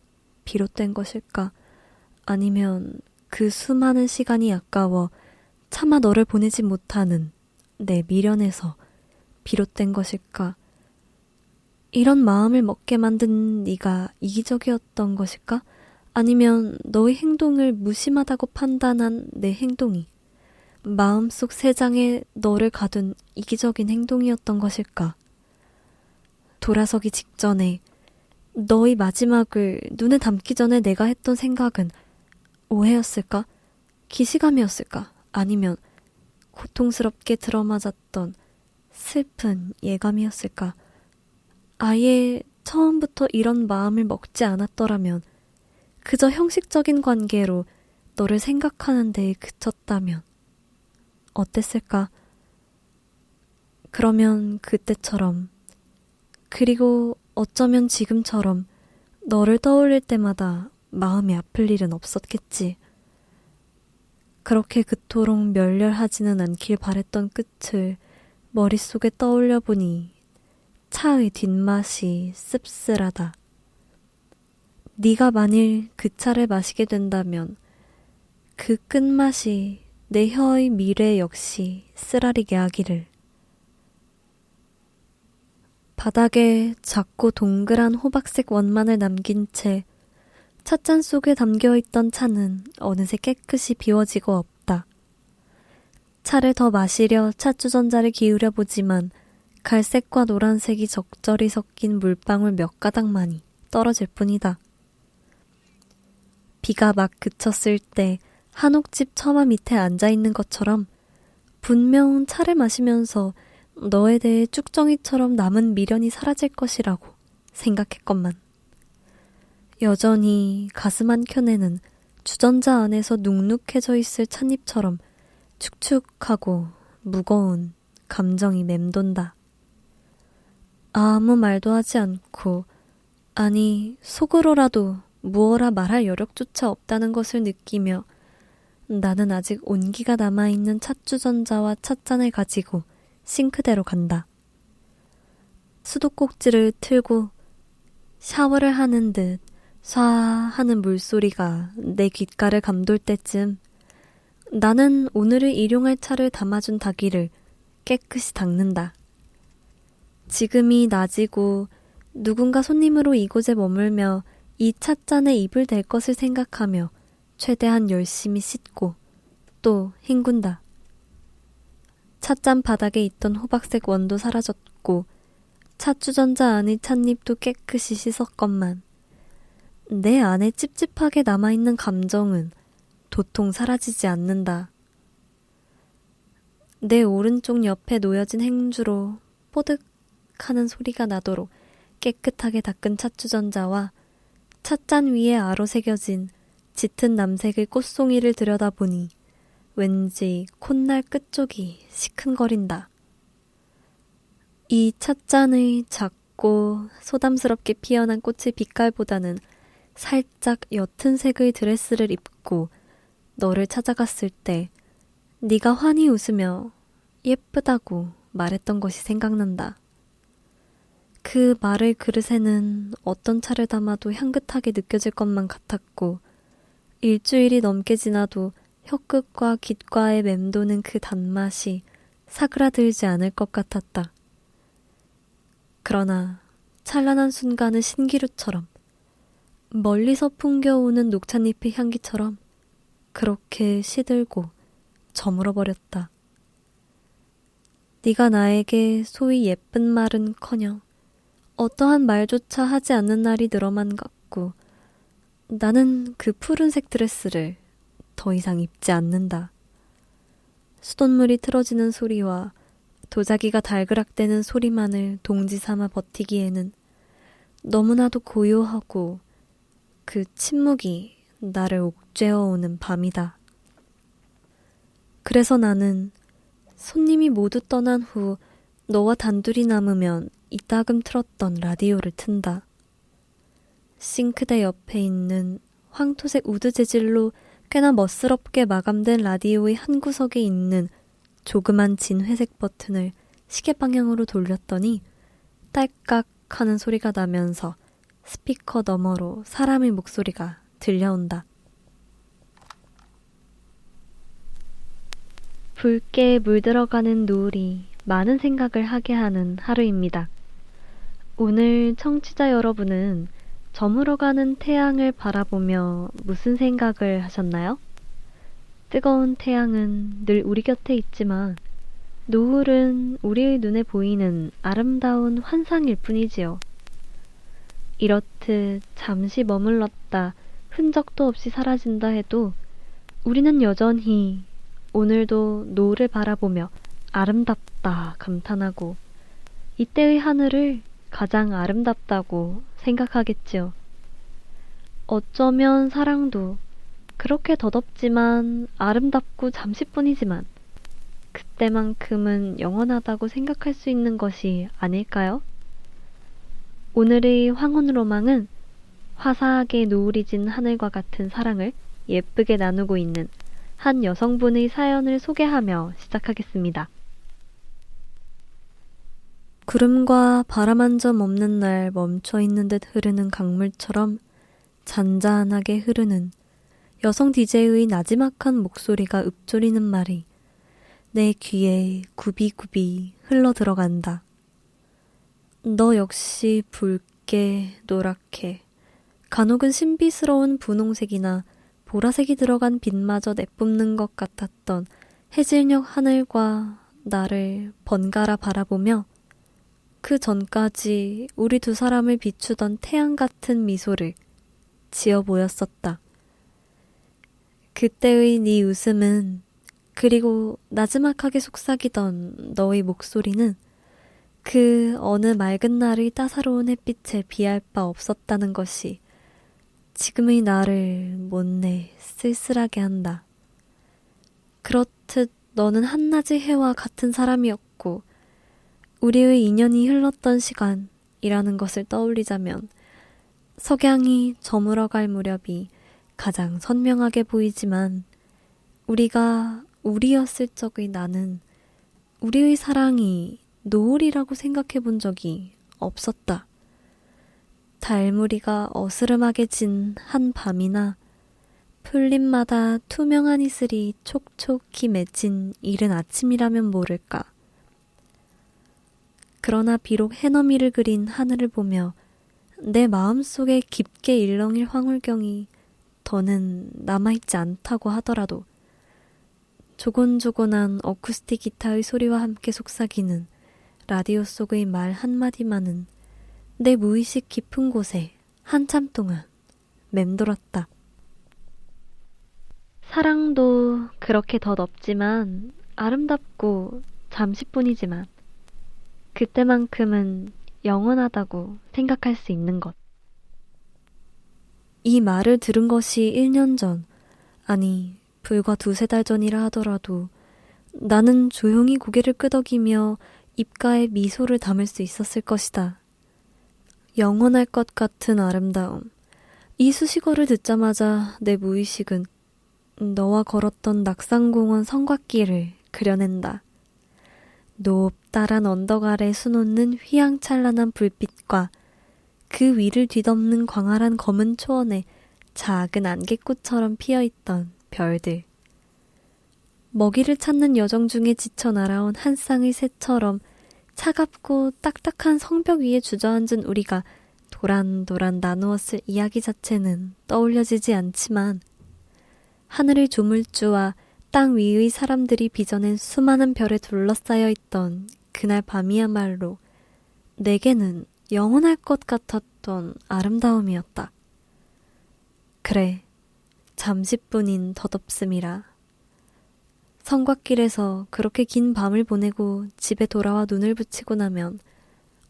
비롯된 것일까? 아니면 그 수많은 시간이 아까워 차마 너를 보내지 못하는 내 미련에서 비롯된 것일까? 이런 마음을 먹게 만든 네가 이기적이었던 것일까? 아니면 너의 행동을 무심하다고 판단한 내 행동이 마음속 새 장에 너를 가둔 이기적인 행동이었던 것일까? 돌아서기 직전에 너의 마지막을 눈에 담기 전에 내가 했던 생각은 오해였을까? 기시감이었을까? 아니면 고통스럽게 들어맞았던 슬픈 예감이었을까? 아예 처음부터 이런 마음을 먹지 않았더라면, 그저 형식적인 관계로 너를 생각하는 데에 그쳤다면 어땠을까? 그러면 그때처럼, 그리고 어쩌면 지금처럼 너를 떠올릴 때마다 마음이 아플 일은 없었겠지. 그렇게 그토록 멸렬하지는 않길 바랬던 끝을 머릿속에 떠올려 보니 차의 뒷맛이 씁쓸하다. 네가 만일 그 차를 마시게 된다면 그 끝맛이 내 혀의 미래 역시 쓰라리게 하기를. 바닥에 작고 동그란 호박색 원만을 남긴 채 찻잔 속에 담겨있던 차는 어느새 깨끗이 비워지고 없다. 차를 더 마시려 찻주전자를 기울여 보지만 갈색과 노란색이 적절히 섞인 물방울 몇 가닥만이 떨어질 뿐이다. 비가 막 그쳤을 때 한옥집 처마 밑에 앉아있는 것처럼 분명 차를 마시면서 너에 대해 쭉정이처럼 남은 미련이 사라질 것이라고 생각했건만, 여전히 가슴 한켠에는 주전자 안에서 눅눅해져 있을 찻잎처럼 축축하고 무거운 감정이 맴돈다. 아무 말도 하지 않고, 아니 속으로라도 무어라 말할 여력조차 없다는 것을 느끼며 나는 아직 온기가 남아있는 찻주전자와 찻잔을 가지고 싱크대로 간다. 수도꼭지를 틀고 샤워를 하는 듯 쏴 하는 물소리가 내 귓가를 감돌 때쯤 나는 오늘을 일용할 차를 담아준 닭이를 깨끗이 닦는다. 지금이 낮이고 누군가 손님으로 이곳에 머물며 이 찻잔에 입을 댈 것을 생각하며 최대한 열심히 씻고 또 헹군다. 찻잔 바닥에 있던 호박색 원도 사라졌고 찻주전자 안의 찻잎도 깨끗이 씻었건만 내 안에 찝찝하게 남아있는 감정은 도통 사라지지 않는다. 내 오른쪽 옆에 놓여진 행주로 뽀득 하는 소리가 나도록 깨끗하게 닦은 찻주전자와 찻잔 위에 아로 새겨진 짙은 남색의 꽃송이를 들여다보니 왠지 콧날 끝쪽이 시큰거린다. 이 찻잔의 작고 소담스럽게 피어난 꽃의 빛깔보다는 살짝 옅은 색의 드레스를 입고 너를 찾아갔을 때 네가 환히 웃으며 예쁘다고 말했던 것이 생각난다. 그 말의 그릇에는 어떤 차를 담아도 향긋하게 느껴질 것만 같았고 일주일이 넘게 지나도 혀끝과 귓가에 맴도는 그 단맛이 사그라들지 않을 것 같았다. 그러나 찬란한 순간은 신기루처럼 멀리서 풍겨오는 녹찻잎의 향기처럼 그렇게 시들고 저물어버렸다. 네가 나에게 소위 예쁜 말은커녕 어떠한 말조차 하지 않는 날이 늘어만 갔고 나는 그 푸른색 드레스를 더 이상 입지 않는다. 수돗물이 틀어지는 소리와 도자기가 달그락대는 소리만을 동지 삼아 버티기에는 너무나도 고요하고 그 침묵이 나를 옥죄어오는 밤이다. 그래서 나는 손님이 모두 떠난 후 너와 단둘이 남으면 이따금 틀었던 라디오를 튼다. 싱크대 옆에 있는 황토색 우드 재질로 꽤나 멋스럽게 마감된 라디오의 한 구석에 있는 조그만 진 회색 버튼을 시계 방향으로 돌렸더니 딸깍 하는 소리가 나면서 스피커 너머로 사람의 목소리가 들려온다. 붉게 물들어가는 노을이 많은 생각을 하게 하는 하루입니다. 오늘 청취자 여러분은 저물어가는 태양을 바라보며 무슨 생각을 하셨나요? 뜨거운 태양은 늘 우리 곁에 있지만 노을은 우리의 눈에 보이는 아름다운 환상일 뿐이지요. 이렇듯 잠시 머물렀다 흔적도 없이 사라진다 해도 우리는 여전히 오늘도 노을을 바라보며 아름답다 감탄하고 이때의 하늘을 가장 아름답다고 생각하겠지요. 어쩌면 사랑도 그렇게 덧없지만 아름답고 잠시뿐이지만 그때만큼은 영원하다고 생각할 수 있는 것이 아닐까요? 오늘의 황혼로망은 화사하게 노을이 진 하늘과 같은 사랑을 예쁘게 나누고 있는 한 여성분의 사연을 소개하며 시작하겠습니다. 구름과 바람 한 점 없는 날 멈춰있는 듯 흐르는 강물처럼 잔잔하게 흐르는 여성 DJ의 나지막한 목소리가 읊조리는 말이 내 귀에 굽이굽이 흘러들어간다. 너 역시 붉게 노랗게 간혹은 신비스러운 분홍색이나 보라색이 들어간 빛마저 내뿜는 것 같았던 해질녘 하늘과 나를 번갈아 바라보며 그 전까지 우리 두 사람을 비추던 태양 같은 미소를 지어 보였었다. 그때의 네 웃음은 그리고 나지막하게 속삭이던 너의 목소리는 그 어느 맑은 날의 따사로운 햇빛에 비할 바 없었다는 것이 지금의 나를 못내 쓸쓸하게 한다. 그렇듯 너는 한낮의 해와 같은 사람이었고 우리의 인연이 흘렀던 시간이라는 것을 떠올리자면 석양이 저물어갈 무렵이 가장 선명하게 보이지만 우리가 우리였을 적의 나는 우리의 사랑이 노을이라고 생각해 본 적이 없었다. 달무리가 어스름하게 진 한 밤이나 풀잎마다 투명한 이슬이 촉촉히 맺힌 이른 아침이라면 모를까. 그러나 비록 해넘이를 그린 하늘을 보며 내 마음속에 깊게 일렁일 황홀경이 더는 남아있지 않다고 하더라도 조곤조곤한 어쿠스틱 기타의 소리와 함께 속삭이는 라디오 속의 말 한마디만은 내 무의식 깊은 곳에 한참 동안 맴돌았다. 사랑도 그렇게 덧없지만 아름답고 잠시뿐이지만 그때만큼은 영원하다고 생각할 수 있는 것. 이 말을 들은 것이 1년 전, 아니 불과 2-3달 전이라 하더라도 나는 조용히 고개를 끄덕이며 입가에 미소를 담을 수 있었을 것이다. 영원할 것 같은 아름다움. 이 수식어를 듣자마자 내 무의식은 너와 걸었던 낙산공원 성곽길을 그려낸다. 높다란 언덕 아래 수놓는 휘황찬란한 불빛과 그 위를 뒤덮는 광활한 검은 초원에 작은 안개꽃처럼 피어있던 별들. 먹이를 찾는 여정 중에 지쳐 날아온 한 쌍의 새처럼 차갑고 딱딱한 성벽 위에 주저앉은 우리가 도란도란 나누었을 이야기 자체는 떠올려지지 않지만 하늘의 조물주와 땅 위의 사람들이 빚어낸 수많은 별에 둘러싸여 있던 그날 밤이야말로 내게는 영원할 것 같았던 아름다움이었다. 그래, 잠시뿐인 덧없음이라. 성곽길에서 그렇게 긴 밤을 보내고 집에 돌아와 눈을 붙이고 나면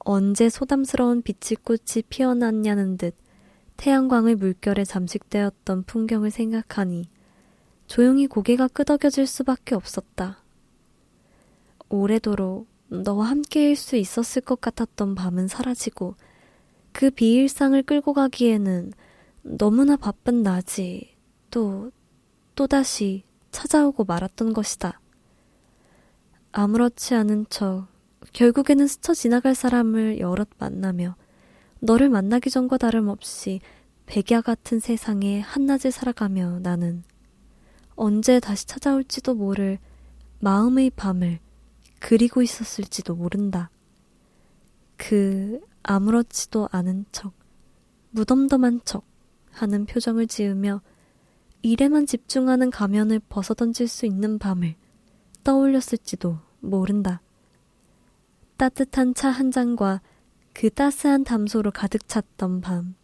언제 소담스러운 빛의 꽃이 피어났냐는 듯 태양광의 물결에 잠식되었던 풍경을 생각하니 조용히 고개가 끄덕여질 수밖에 없었다. 오래도록 너와 함께일 수 있었을 것 같았던 밤은 사라지고 그 비일상을 끌고 가기에는 너무나 바쁜 낮이 또다시 찾아오고 말았던 것이다. 아무렇지 않은 척 결국에는 스쳐 지나갈 사람을 여럿 만나며 너를 만나기 전과 다름없이 백야 같은 세상에 한낮을 살아가며 나는 언제 다시 찾아올지도 모를 마음의 밤을 그리고 있었을지도 모른다. 그 아무렇지도 않은 척, 무덤덤한 척 하는 표정을 지으며 일에만 집중하는 가면을 벗어던질 수 있는 밤을 떠올렸을지도 모른다. 따뜻한 차 한 잔과 그 따스한 담소로 가득 찼던 밤.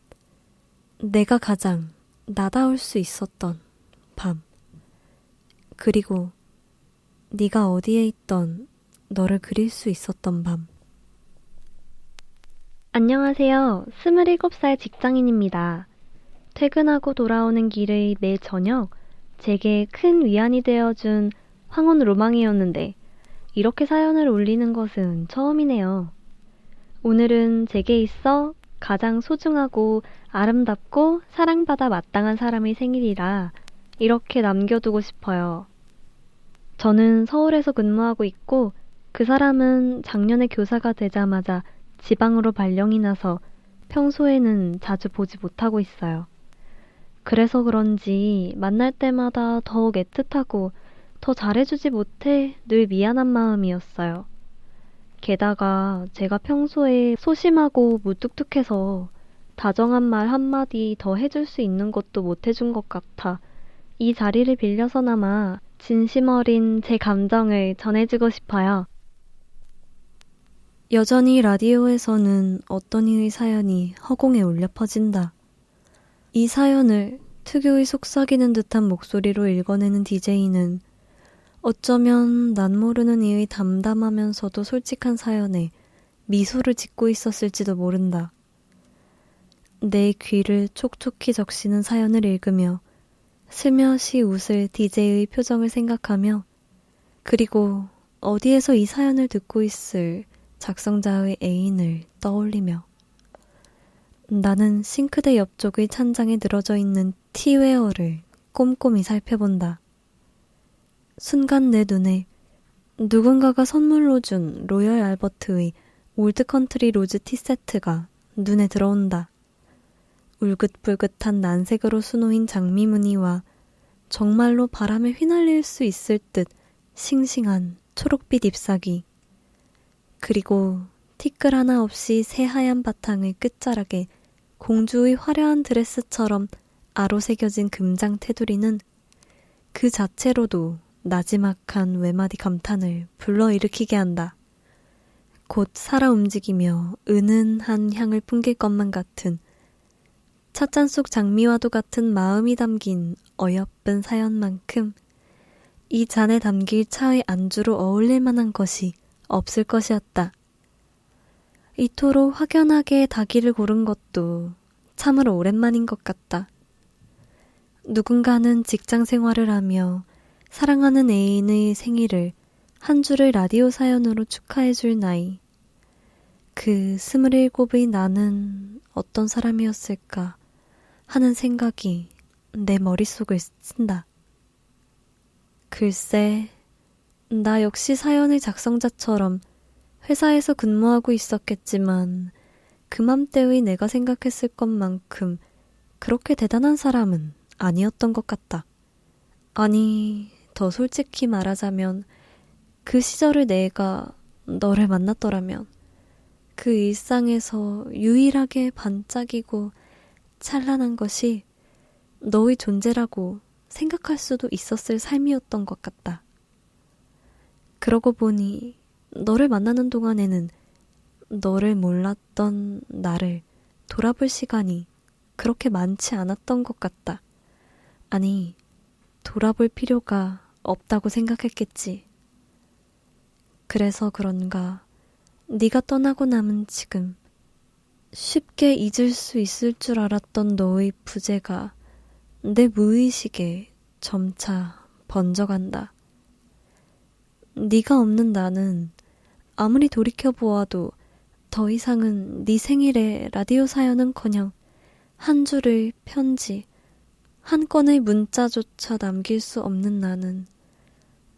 내가 가장 나다울 수 있었던 밤. 그리고 네가 어디에 있던 너를 그릴 수 있었던 밤. 안녕하세요. 27살 직장인입니다. 퇴근하고 돌아오는 길의 매 저녁, 제게 큰 위안이 되어준 황혼 로망이었는데 이렇게 사연을 올리는 것은 처음이네요. 오늘은 제게 있어 가장 소중하고 아름답고 사랑받아 마땅한 사람의 생일이라 이렇게 남겨두고 싶어요. 저는 서울에서 근무하고 있고 그 사람은 작년에 교사가 되자마자 지방으로 발령이 나서 평소에는 자주 보지 못하고 있어요. 그래서 그런지 만날 때마다 더욱 애틋하고 더 잘해주지 못해 늘 미안한 마음이었어요. 게다가 제가 평소에 소심하고 무뚝뚝해서 다정한 말 한마디 더 해줄 수 있는 것도 못 해준 것 같아 이 자리를 빌려서나마 진심 어린 제 감정을 전해주고 싶어요. 여전히 라디오에서는 어떤 이의 사연이 허공에 울려 퍼진다. 이 사연을 특유의 속삭이는 듯한 목소리로 읽어내는 DJ는 어쩌면 난 모르는 이의 담담하면서도 솔직한 사연에 미소를 짓고 있었을지도 모른다. 내 귀를 촉촉히 적시는 사연을 읽으며 슬며시 웃을 DJ의 표정을 생각하며 그리고 어디에서 이 사연을 듣고 있을 작성자의 애인을 떠올리며 나는 싱크대 옆쪽의 찬장에 늘어져 있는 티웨어를 꼼꼼히 살펴본다. 순간 내 눈에 누군가가 선물로 준 로열 알버트의 올드 컨트리 로즈 티세트가 눈에 들어온다. 울긋불긋한 난색으로 수놓인 장미 무늬와 정말로 바람에 휘날릴 수 있을 듯 싱싱한 초록빛 잎사귀 그리고 티끌 하나 없이 새하얀 바탕을 끝자락에 공주의 화려한 드레스처럼 아로새겨진 금장 테두리는 그 자체로도 나지막한 외마디 감탄을 불러일으키게 한다. 곧 살아 움직이며 은은한 향을 풍길 것만 같은 찻잔 속 장미와도 같은 마음이 담긴 어여쁜 사연만큼 이 잔에 담길 차의 안주로 어울릴 만한 것이 없을 것이었다. 이토록 확연하게 닭이를 고른 것도 참으로 오랜만인 것 같다. 누군가는 직장 생활을 하며 사랑하는 애인의 생일을 한 줄의 라디오 사연으로 축하해줄 나이. 그 27의 나는 어떤 사람이었을까 하는 생각이 내 머릿속을 스친다. 글쎄, 나 역시 사연의 작성자처럼 회사에서 근무하고 있었겠지만 그맘때의 내가 생각했을 것만큼 그렇게 대단한 사람은 아니었던 것 같다. 아니, 더 솔직히 말하자면 그 시절을 내가 너를 만났더라면 그 일상에서 유일하게 반짝이고 찬란한 것이 너의 존재라고 생각할 수도 있었을 삶이었던 것 같다. 그러고 보니 너를 만나는 동안에는 너를 몰랐던 나를 돌아볼 시간이 그렇게 많지 않았던 것 같다. 아니, 돌아볼 필요가 없다고 생각했겠지. 그래서 그런가 네가 떠나고 남은 지금 쉽게 잊을 수 있을 줄 알았던 너의 부재가 내 무의식에 점차 번져간다. 네가 없는 나는 아무리 돌이켜보아도 더 이상은 네 생일에 라디오 사연은커녕 한 줄의 편지, 한 건의 문자조차 남길 수 없는 나는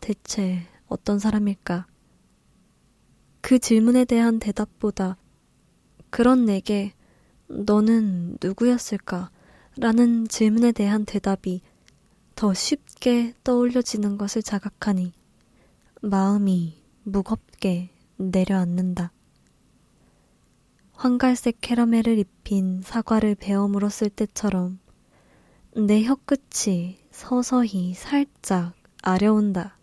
대체 어떤 사람일까? 그 질문에 대한 대답보다 그런 내게 너는 누구였을까? 라는 질문에 대한 대답이 더 쉽게 떠올려지는 것을 자각하니 마음이 무겁게 내려앉는다. 황갈색 캐러멜을 입힌 사과를 베어 물었을 때처럼 내 혀끝이 서서히 살짝 아려온다.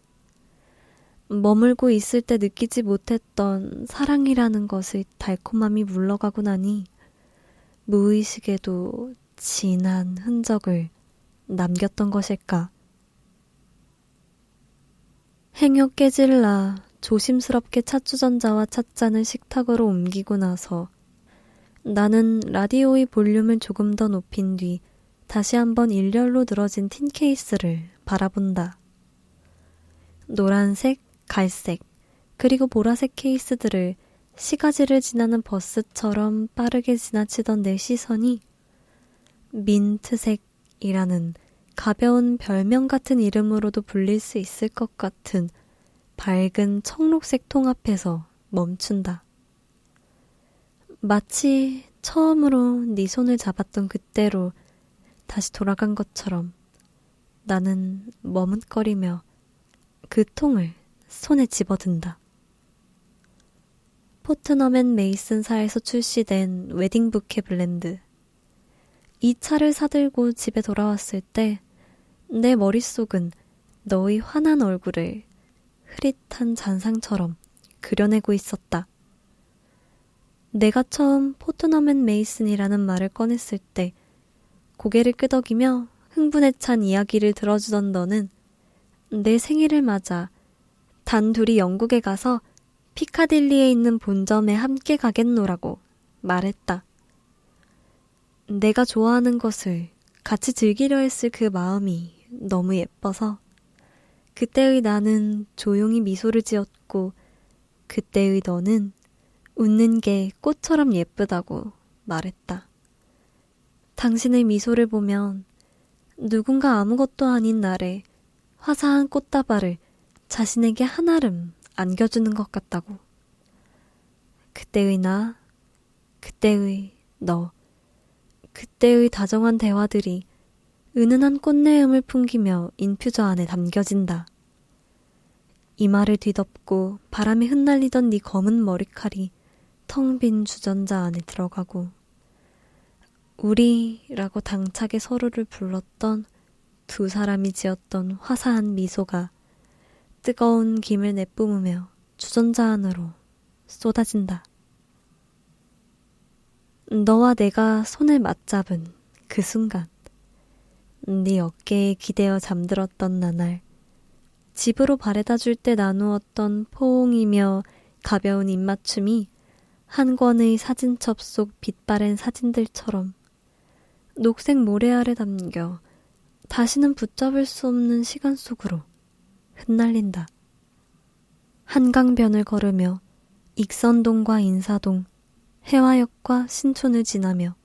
머물고 있을 때 느끼지 못했던 사랑이라는 것의 달콤함이 물러가고 나니 무의식에도 진한 흔적을 남겼던 것일까. 행여 깨질라 조심스럽게 찻주전자와 찻잔을 식탁으로 옮기고 나서 나는 라디오의 볼륨을 조금 더 높인 뒤 다시 한번 일렬로 늘어진 틴 케이스를 바라본다. 노란색, 갈색, 그리고 보라색 케이스들을 시가지를 지나는 버스처럼 빠르게 지나치던 내 시선이 민트색이라는 가벼운 별명 같은 이름으로도 불릴 수 있을 것 같은 밝은 청록색 통 앞에서 멈춘다. 마치 처음으로 네 손을 잡았던 그때로 다시 돌아간 것처럼 나는 머뭇거리며 그 통을 손에 집어든다. 포트넘 앤 메이슨사에서 출시된 웨딩 부케 블렌드. 이 차를 사들고 집에 돌아왔을 때 내 머릿속은 너의 환한 얼굴을 흐릿한 잔상처럼 그려내고 있었다. 내가 처음 포트넘 앤 메이슨이라는 말을 꺼냈을 때 고개를 끄덕이며 흥분에 찬 이야기를 들어주던 너는 내 생일을 맞아 단둘이 영국에 가서 피카딜리에 있는 본점에 함께 가겠노라고 말했다. 내가 좋아하는 것을 같이 즐기려 했을 그 마음이 너무 예뻐서 그때의 나는 조용히 미소를 지었고 그때의 너는 웃는 게 꽃처럼 예쁘다고 말했다. 당신의 미소를 보면 누군가 아무것도 아닌 날에 화사한 꽃다발을 자신에게 한아름 안겨주는 것 같다고. 그때의 나, 그때의 너, 그때의 다정한 대화들이 은은한 꽃내음을 풍기며 인퓨저 안에 담겨진다. 이마를 뒤덮고 바람에 흩날리던 네 검은 머리칼이 텅 빈 주전자 안에 들어가고 우리라고 당차게 서로를 불렀던 두 사람이 지었던 화사한 미소가 뜨거운 김을 내뿜으며 주전자 안으로 쏟아진다. 너와 내가 손을 맞잡은 그 순간 네 어깨에 기대어 잠들었던 나날 집으로 바래다 줄 때 나누었던 포옹이며 가벼운 입맞춤이 한 권의 사진첩 속 빛바랜 사진들처럼 녹색 모래 아래 담겨 다시는 붙잡을 수 없는 시간 속으로 흩날린다. 한강변을 걸으며 익선동과 인사동, 해화역과 신촌을 지나며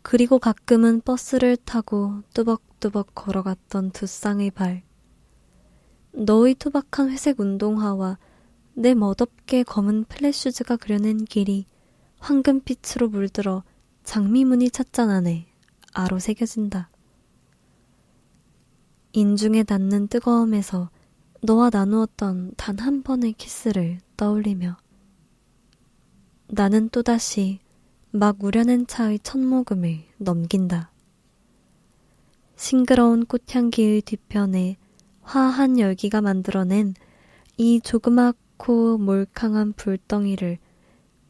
그리고 가끔은 버스를 타고 뚜벅뚜벅 걸어갔던 두 쌍의 발. 너의 투박한 회색 운동화와 내 멋없게 검은 플랫슈즈가 그려낸 길이 황금빛으로 물들어 장미무늬 찻잔 안에 아로 새겨진다. 인중에 닿는 뜨거움에서 너와 나누었던 단 한 번의 키스를 떠올리며 나는 또다시 막 우려낸 차의 첫 모금을 넘긴다. 싱그러운 꽃향기의 뒤편에 화한 열기가 만들어낸 이 조그맣고 몰캉한 불덩이를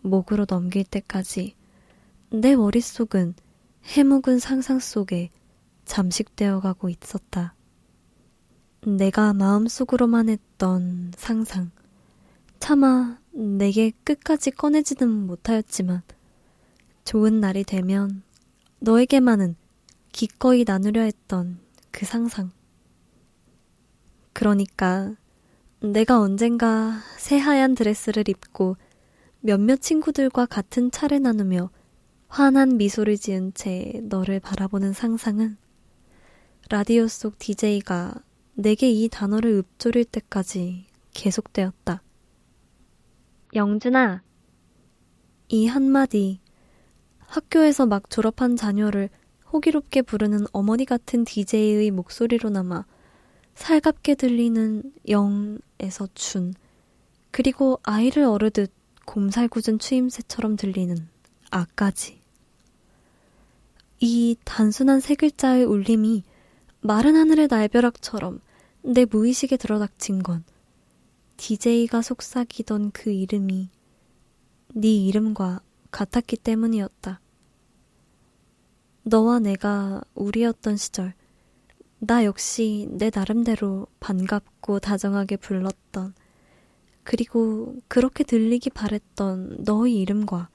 목으로 넘길 때까지 내 머릿속은 해묵은 상상 속에 잠식되어 가고 있었다. 내가 마음속으로만 했던 상상. 차마 내게 끝까지 꺼내지는 못하였지만 좋은 날이 되면 너에게만은 기꺼이 나누려 했던 그 상상. 그러니까 내가 언젠가 새하얀 드레스를 입고 몇몇 친구들과 같은 차를 나누며 환한 미소를 지은 채 너를 바라보는 상상은 라디오 속 DJ가 내게 이 단어를 읊조릴 때까지 계속되었다. 영준아. 이 한마디, 학교에서 막 졸업한 자녀를 호기롭게 부르는 어머니 같은 DJ의 목소리로나마 살갑게 들리는 영에서 준, 그리고 아이를 어르듯 곰살궂은 추임새처럼 들리는 아까지. 이 단순한 세 글자의 울림이 마른 하늘의 날벼락처럼 내 무의식에 들어닥친 건 DJ가 속삭이던 그 이름이 네 이름과 같았기 때문이었다. 너와 내가 우리였던 시절, 나 역시 내 나름대로 반갑고 다정하게 불렀던, 그리고 그렇게 들리기 바랬던 너의 이름과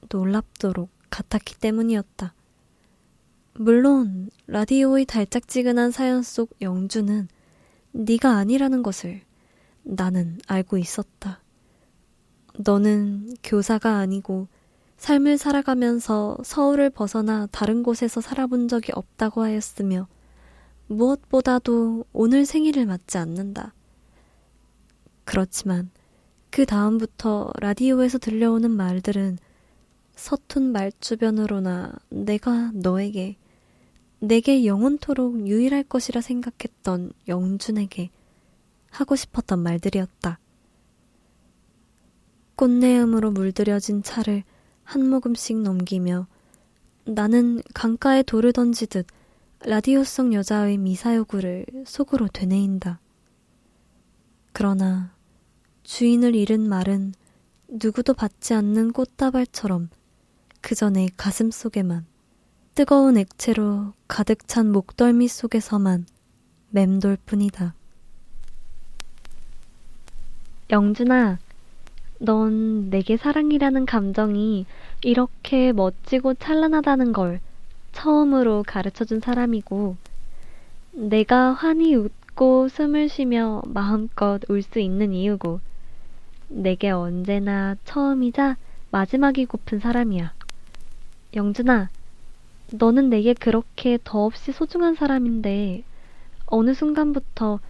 놀랍도록 같았기 때문이었다. 물론 라디오의 달짝지근한 사연 속 영주는 네가 아니라는 것을 나는 알고 있었다. 너는 교사가 아니고 삶을 살아가면서 서울을 벗어나 다른 곳에서 살아본 적이 없다고 하였으며 무엇보다도 오늘 생일을 맞지 않는다. 그렇지만 그 다음부터 라디오에서 들려오는 말들은 서툰 말주변으로나 내가 너에게, 내게 영원토록 유일할 것이라 생각했던 영준에게 하고 싶었던 말들이었다. 꽃내음으로 물들여진 차를 한 모금씩 넘기며 나는 강가에 돌을 던지듯 라디오 속 여자의 미사여구를 속으로 되뇌인다. 그러나 주인을 잃은 말은 누구도 받지 않는 꽃다발처럼 그저 내 가슴 속에만, 뜨거운 액체로 가득 찬 목덜미 속에서만 맴돌 뿐이다. 영준아, 넌 내게 사랑이라는 감정이 이렇게 멋지고 찬란하다는 걸 처음으로 가르쳐준 사람이고, 내가 환히 웃고 숨을 쉬며 마음껏 울 수 있는 이유고, 내게 언제나 처음이자 마지막이고픈 사람이야. 영준아, 너는 내게 그렇게 더없이 소중한 사람인데 어느 순간부터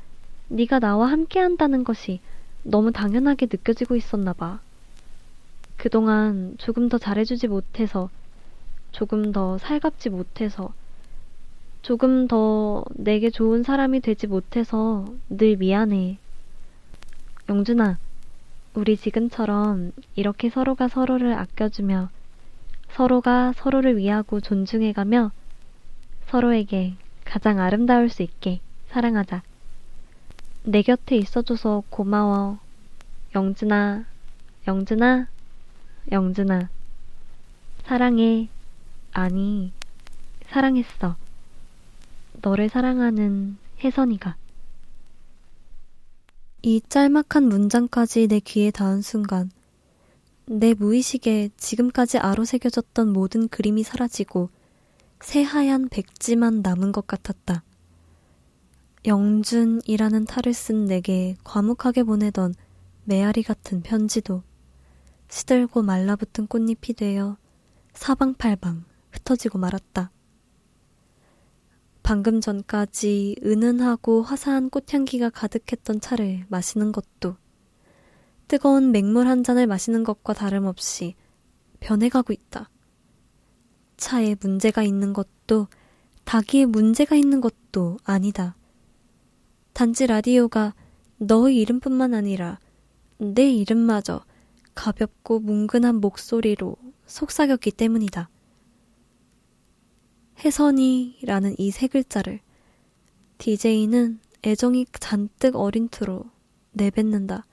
네가 나와 함께한다는 것이 너무 당연하게 느껴지고 있었나 봐. 그동안 조금 더 잘해주지 못해서, 조금 더 살갑지 못해서, 조금 더 내게 좋은 사람이 되지 못해서 늘 미안해. 영준아, 우리 지금처럼 이렇게 서로가 서로를 아껴주며 서로가 서로를 위하고 존중해가며 서로에게 가장 아름다울 수 있게 사랑하자. 내 곁에 있어줘서 고마워. 영준아, 영준아, 영준아. 사랑해. 아니, 사랑했어. 너를 사랑하는 혜선이가. 이 짤막한 문장까지 내 귀에 닿은 순간 내 무의식에 지금까지 아로새겨졌던 모든 그림이 사라지고 새하얀 백지만 남은 것 같았다. 영준이라는 탈을 쓴 내게 과묵하게 보내던 메아리 같은 편지도 시들고 말라붙은 꽃잎이 되어 사방팔방 흩어지고 말았다. 방금 전까지 은은하고 화사한 꽃향기가 가득했던 차를 마시는 것도 뜨거운 맹물 한 잔을 마시는 것과 다름없이 변해가고 있다. 차에 문제가 있는 것도 닭이에 문제가 있는 것도 아니다. 단지 라디오가 너의 이름뿐만 아니라 내 이름마저 가볍고 뭉근한 목소리로 속삭였기 때문이다. 혜선이라는 이 세 글자를 DJ는 애정이 잔뜩 어린 투로 내뱉는다.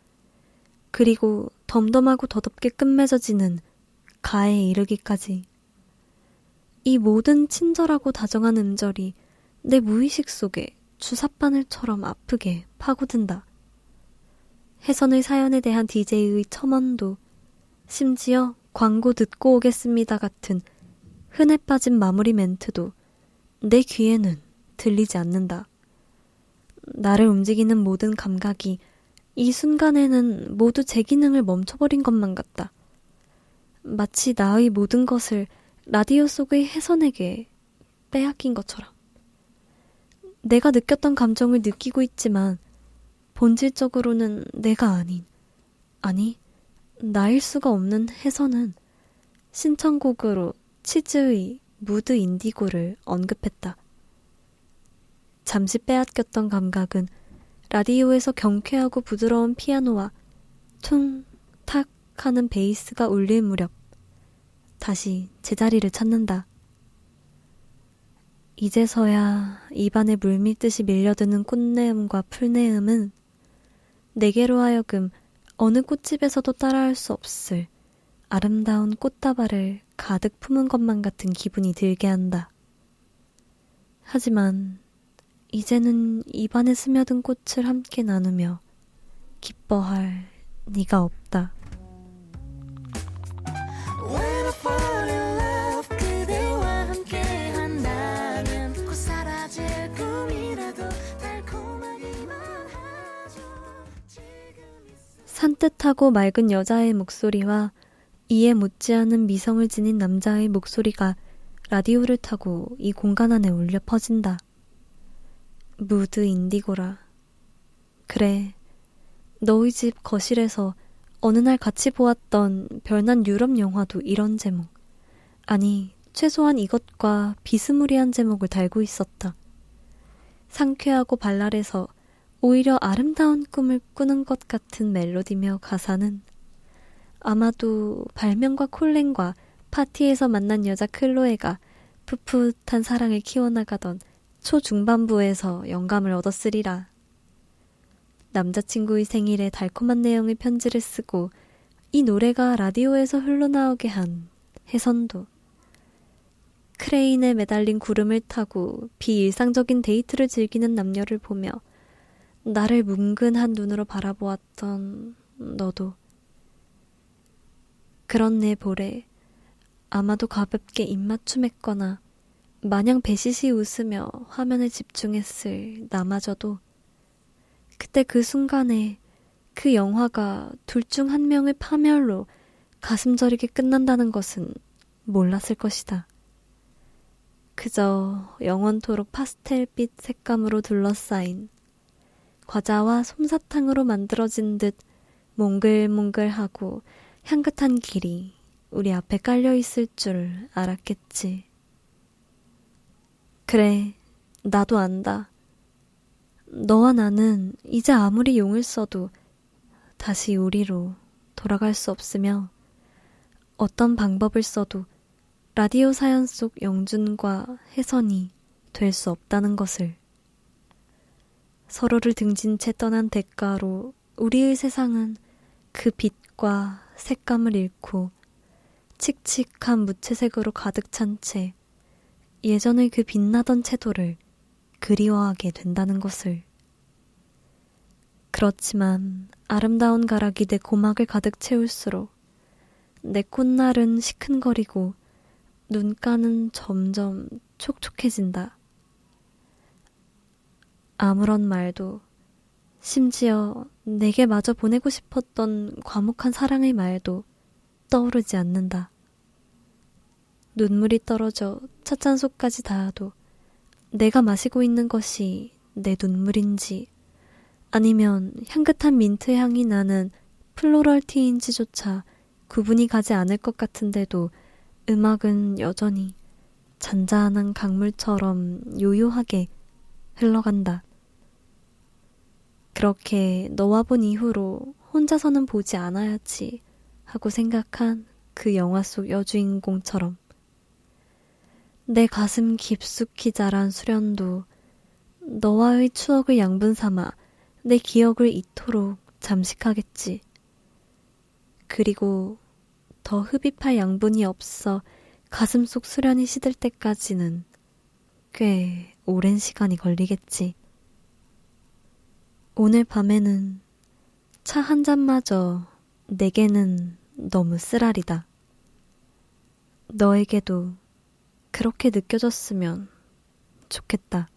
그리고 덤덤하고 더덥게 끝맺어지는 가에 이르기까지. 이 모든 친절하고 다정한 음절이 내 무의식 속에 주삿바늘처럼 아프게 파고든다. 혜선의 사연에 대한 DJ의 첨언도, 심지어 광고 듣고 오겠습니다 같은 흔해 빠진 마무리 멘트도 내 귀에는 들리지 않는다. 나를 움직이는 모든 감각이 이 순간에는 모두 제 기능을 멈춰버린 것만 같다. 마치 나의 모든 것을 라디오 속의 혜선에게 빼앗긴 것처럼. 내가 느꼈던 감정을 느끼고 있지만 본질적으로는 내가 아니, 나일 수가 없는 혜선은 신청곡으로 치즈의 무드 인디고를 언급했다. 잠시 빼앗겼던 감각은 라디오에서 경쾌하고 부드러운 피아노와 퉁, 탁 하는 베이스가 울릴 무렵 다시 제자리를 찾는다. 이제서야 입안에 물밀듯이 밀려드는 꽃내음과 풀내음은 내게로 하여금 어느 꽃집에서도 따라할 수 없을 아름다운 꽃다발을 가득 품은 것만 같은 기분이 들게 한다. 하지만 이제는 입안에 스며든 꽃을 함께 나누며 기뻐할 네가 없다. When I fall in love 그대와 함께 한다면 곧 사라질 꿈이라도 달콤하기만 하죠. 산뜻하고 맑은 여자의 목소리와 이에 못지않은 미성을 지닌 남자의 목소리가 라디오를 타고 이 공간 안에 울려 퍼진다. 무드 인디고라. 그래, 너희 집 거실에서 어느 날 같이 보았던 별난 유럽 영화도 이런 제목, 아니 최소한 이것과 비스무리한 제목을 달고 있었다. 상쾌하고 발랄해서 오히려 아름다운 꿈을 꾸는 것 같은 멜로디며 가사는 아마도 발명과 콜렌과 파티에서 만난 여자 클로에가 풋풋한 사랑을 키워나가던 초중반부에서 영감을 얻었으리라. 남자친구의 생일에 달콤한 내용의 편지를 쓰고 이 노래가 라디오에서 흘러나오게 한 혜선도, 크레인에 매달린 구름을 타고 비일상적인 데이트를 즐기는 남녀를 보며 나를 뭉근한 눈으로 바라보았던 너도, 그런 내 볼에 아마도 가볍게 입맞춤했거나 마냥 배시시 웃으며 화면에 집중했을 나마저도 그때 그 순간에 그 영화가 둘 중 한 명의 파멸로 가슴 저리게 끝난다는 것은 몰랐을 것이다. 그저 영원토록 파스텔빛 색감으로 둘러싸인 과자와 솜사탕으로 만들어진 듯 몽글몽글하고 향긋한 길이 우리 앞에 깔려있을 줄 알았겠지. 그래, 나도 안다. 너와 나는 이제 아무리 용을 써도 다시 우리로 돌아갈 수 없으며 어떤 방법을 써도 라디오 사연 속 영준과 혜선이 될 수 없다는 것을. 서로를 등진 채 떠난 대가로 우리의 세상은 그 빛과 색감을 잃고 칙칙한 무채색으로 가득 찬 채 예전의 그 빛나던 채도를 그리워하게 된다는 것을. 그렇지만 아름다운 가락이 내 고막을 가득 채울수록 내 콧날은 시큰거리고 눈가는 점점 촉촉해진다. 아무런 말도, 심지어 내게 마저 보내고 싶었던 과묵한 사랑의 말도 떠오르지 않는다. 눈물이 떨어져 찻잔속까지 닿아도 내가 마시고 있는 것이 내 눈물인지 아니면 향긋한 민트 향이 나는 플로럴 티인지조차 구분이 가지 않을 것 같은데도 음악은 여전히 잔잔한 강물처럼 요요하게 흘러간다. 그렇게 너와 본 이후로 혼자서는 보지 않아야지 하고 생각한 그 영화 속 여주인공처럼 내 가슴 깊숙이 자란 수련도 너와의 추억을 양분 삼아 내 기억을 이토록 잠식하겠지. 그리고 더 흡입할 양분이 없어 가슴 속 수련이 시들 때까지는 꽤 오랜 시간이 걸리겠지. 오늘 밤에는 차 한 잔마저 내게는 너무 쓰라리다. 너에게도 그렇게 느껴졌으면 좋겠다.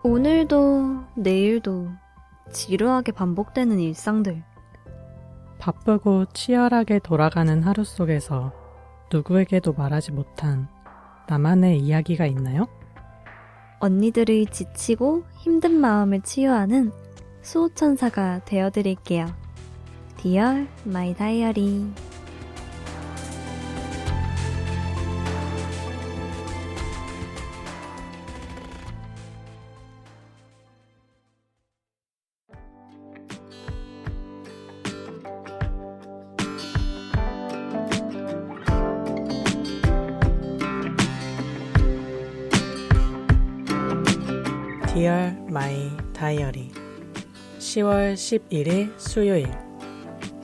오늘도 내일도 지루하게 반복되는 일상들. 바쁘고 치열하게 돌아가는 하루 속에서 누구에게도 말하지 못한 나만의 이야기가 있나요? 언니들의 지치고 힘든 마음을 치유하는 수호천사가 되어드릴게요. Dear My Diary. Dear My Diary 10월 11일 수요일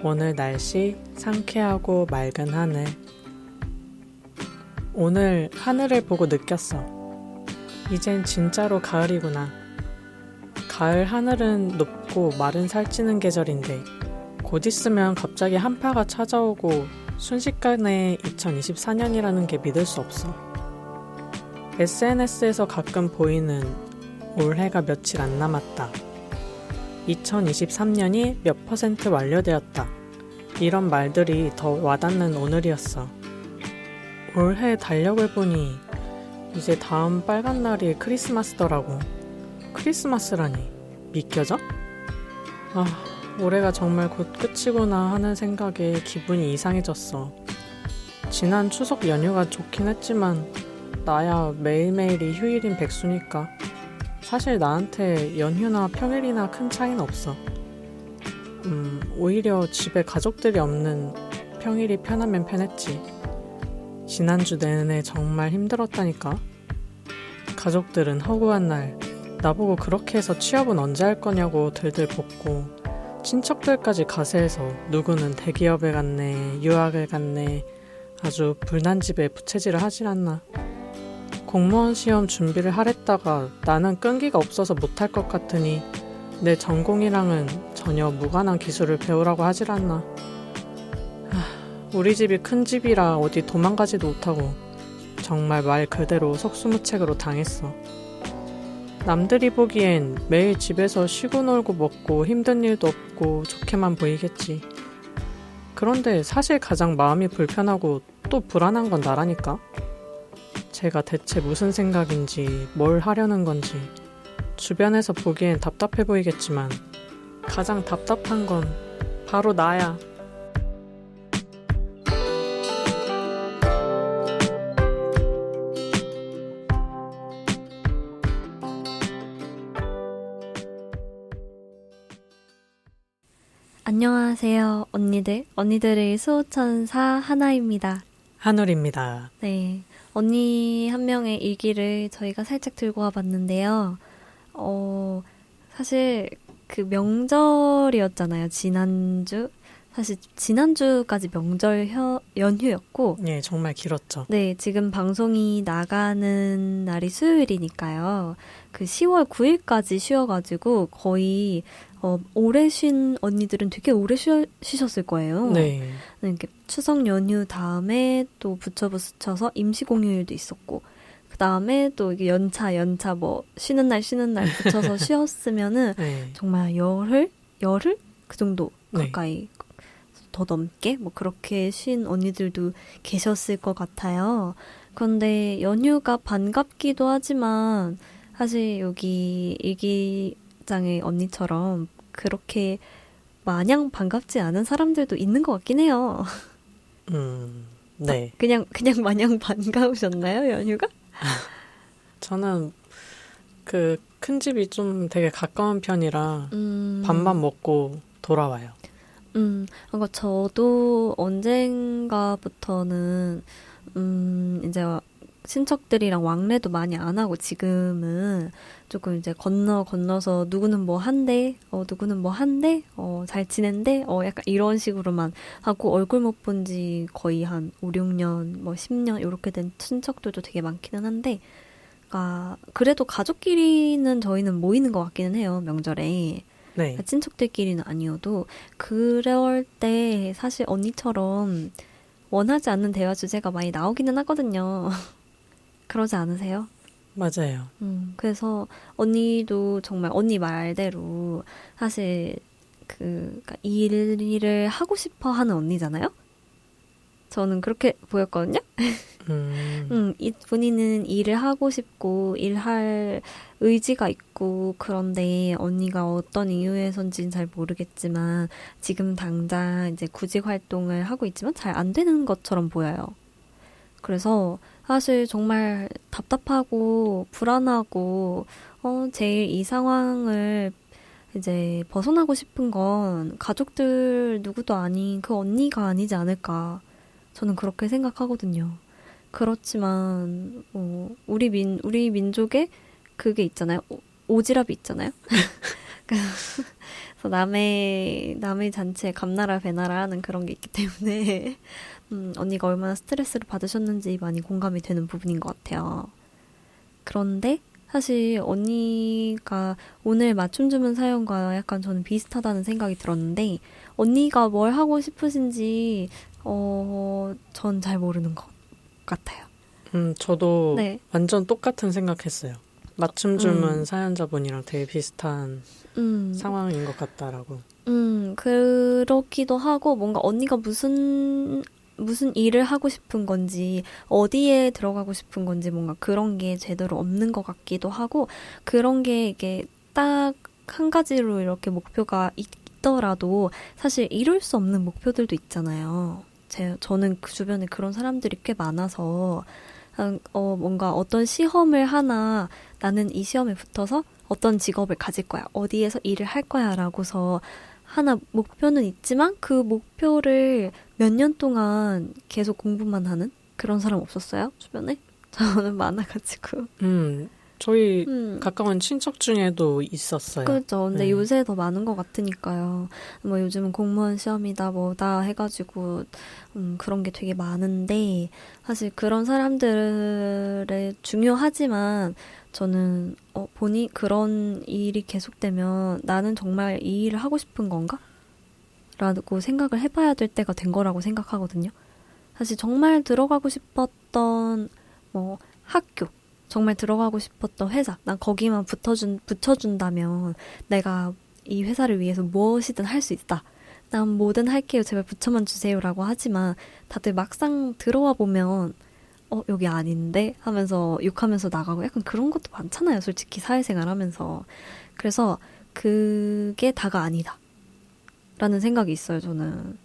오늘 날씨 상쾌하고 맑은 하늘 오늘 하늘을 보고 느꼈어. 이젠 진짜로 가을이구나. 가을 하늘은 높고 마른 살찌는 계절인데 곧 있으면 갑자기 한파가 찾아오고 순식간에 2024년이라는 게 믿을 수 없어. SNS에서 가끔 보이는 올해가 며칠 안 남았다. 2023년이 몇 % 완료되었다. 이런 말들이 더 와닿는 오늘이었어. 올해 달력을 보니 이제 다음 빨간 날이 크리스마스더라고. 크리스마스라니 믿겨져? 올해가 정말 곧 끝이구나 하는 생각에 기분이 이상해졌어. 지난 추석 연휴가 좋긴 했지만 나야 매일매일이 휴일인 백수니까 사실 나한테 연휴나 평일이나 큰 차이는 없어. 오히려 집에 가족들이 없는 평일이 편하면 편했지. 지난주 내내 정말 힘들었다니까. 가족들은 허구한 날 나보고 그렇게 해서 취업은 언제 할 거냐고 들들 볶고 친척들까지 가세해서 누구는 대기업에 갔네, 유학을 갔네, 아주 불난 집에 부채질을 하질 않나. 공무원 시험 준비를 하랬다가 나는 끈기가 없어서 못할 것 같으니 내 전공이랑은 전혀 무관한 기술을 배우라고 하질 않나. 우리 집이 큰 집이라 어디 도망가지도 못하고 정말 말 그대로 속수무책으로 당했어. 남들이 보기엔 매일 집에서 쉬고 놀고 먹고 힘든 일도 없고 좋게만 보이겠지. 그런데 사실 가장 마음이 불편하고 또 불안한 건 나라니까. 제가 대체 무슨 생각인지 뭘 하려는 건지 주변에서 보기엔 답답해 보이겠지만 가장 답답한 건 바로 나야. 안녕하세요, 언니들. 언니들의 수호천사 하나입니다. 한울입니다. 네, 언니 한 명의 일기를 저희가 살짝 들고 와봤는데요. 사실 그 명절이었잖아요, 지난주. 사실 지난주까지 명절 연휴였고. 예, 정말 길었죠. 네, 지금 방송이 나가는 날이 수요일이니까요. 그 10월 9일까지 쉬어가지고 거의 오래 쉰 언니들은 되게 오래 쉬셨을 거예요. 네. 이렇게 추석 연휴 다음에 또 붙여서 임시공휴일도 있었고, 그 다음에 또 이게 연차 뭐 쉬는 날 붙여서 쉬었으면은 네. 정말 열흘 그 정도 가까이. 네. 더 넘게 뭐 그렇게 쉰 언니들도 계셨을 것 같아요. 그런데 연휴가 반갑기도 하지만 사실 여기 일기장의 언니처럼 그렇게 마냥 반갑지 않은 사람들도 있는 것 같긴 해요. 네. 그냥 마냥 반가우셨나요, 연휴가? 저는 그 큰 집이 좀 되게 가까운 편이라 밥만 먹고 돌아와요. 그러니까 저도 언젠가부터는 이제 친척들이랑 왕래도 많이 안 하고 지금은 조금 이제 건너서 누구는 뭐 한대, 누구는 뭐 한대, 잘 지낸대, 약간 이런 식으로만 하고 얼굴 못 본 지 거의 한 5, 6년, 뭐 10년 이렇게 된 친척들도 되게 많기는 한데, 그러니까 그래도 가족끼리는 저희는 모이는 것 같기는 해요, 명절에. 네. 친척들끼리는 아니어도 그럴 때 사실 언니처럼 원하지 않는 대화 주제가 많이 나오기는 하거든요. 그러지 않으세요? 맞아요. 그래서 언니도 정말 언니 말대로 사실 그러니까 일을 하고 싶어 하는 언니잖아요? 저는 그렇게 보였거든요. 본인은 일을 하고 싶고 일할 의지가 있고 그런데 언니가 어떤 이유에선지는 잘 모르겠지만 지금 당장 이제 구직 활동을 하고 있지만 잘 안 되는 것처럼 보여요. 그래서 사실 정말 답답하고 불안하고 제일 이 상황을 이제 벗어나고 싶은 건 가족들 누구도 아닌 그 언니가 아니지 않을까. 저는 그렇게 생각하거든요. 그렇지만 우리 민족에 그게 있잖아요. 오지랖이 있잖아요. 그래서 남의 잔치에 감나라 배나라 하는 그런 게 있기 때문에 언니가 얼마나 스트레스를 받으셨는지 많이 공감이 되는 부분인 것 같아요. 그런데 사실 언니가 오늘 맞춤 주문 사연과 약간 저는 비슷하다는 생각이 들었는데 언니가 뭘 하고 싶으신지 전 잘 모르는 것 같아요. 저도 네. 완전 똑같은 생각했어요. 맞춤 주문 사연자분이랑 되게 비슷한 상황인 것 같다라고. 그렇기도 하고 뭔가 언니가 무슨 일을 하고 싶은 건지 어디에 들어가고 싶은 건지 뭔가 그런 게 제대로 없는 것 같기도 하고 그런 게 이게 딱 한 가지로 이렇게 목표가 있더라도 사실 이룰 수 없는 목표들도 있잖아요. 저는 그 주변에 그런 사람들이 꽤 많아서 뭔가 어떤 시험을 하나 나는 이 시험에 붙어서 어떤 직업을 가질 거야. 어디에서 일을 할 거야 라고서 하나 목표는 있지만 그 목표를 몇 년 동안 계속 공부만 하는 그런 사람 없었어요? 주변에? 저는 많아가지고. 저희 가까운 친척 중에도 있었어요. 그렇죠. 근데 네. 요새 더 많은 것 같으니까요. 뭐 요즘은 공무원 시험이다 뭐다 해가지고 그런 게 되게 많은데 사실 그런 사람들의 중요하지만 저는 보니 그런 일이 계속되면 나는 정말 이 일을 하고 싶은 건가? 라고 생각을 해봐야 될 때가 된 거라고 생각하거든요. 사실 정말 들어가고 싶었던 뭐 학교, 정말 들어가고 싶었던 회사, 난 거기만 붙여준다면 내가 이 회사를 위해서 무엇이든 할 수 있다. 난 뭐든 할게요. 제발 붙여만 주세요라고 하지만 다들 막상 들어와 보면 여기 아닌데? 하면서 욕하면서 나가고 약간 그런 것도 많잖아요. 솔직히 사회생활 하면서. 그래서 그게 다가 아니다. 라는 생각이 있어요, 저는.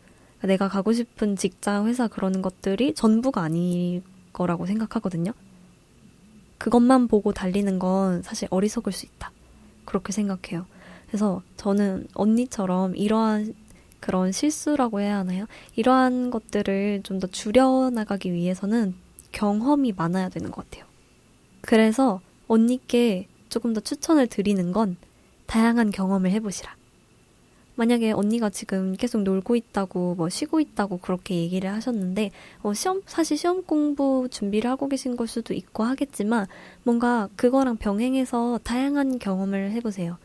내가 가고 싶은 직장, 회사 그런 것들이 전부가 아닐 거라고 생각하거든요. 그것만 보고 달리는 건 사실 어리석을 수 있다. 그렇게 생각해요. 그래서 저는 언니처럼 이러한 그런 실수라고 해야 하나요? 이러한 것들을 좀 더 줄여나가기 위해서는 경험이 많아야 되는 것 같아요. 그래서 언니께 조금 더 추천을 드리는 건 다양한 경험을 해보시라. 만약에 언니가 지금 계속 놀고 있다고 뭐 쉬고 있다고 그렇게 얘기를 하셨는데 사실 시험 공부 준비를 하고 계신 걸 수도 있고 하겠지만 뭔가 그거랑 병행해서 다양한 경험을 해보세요.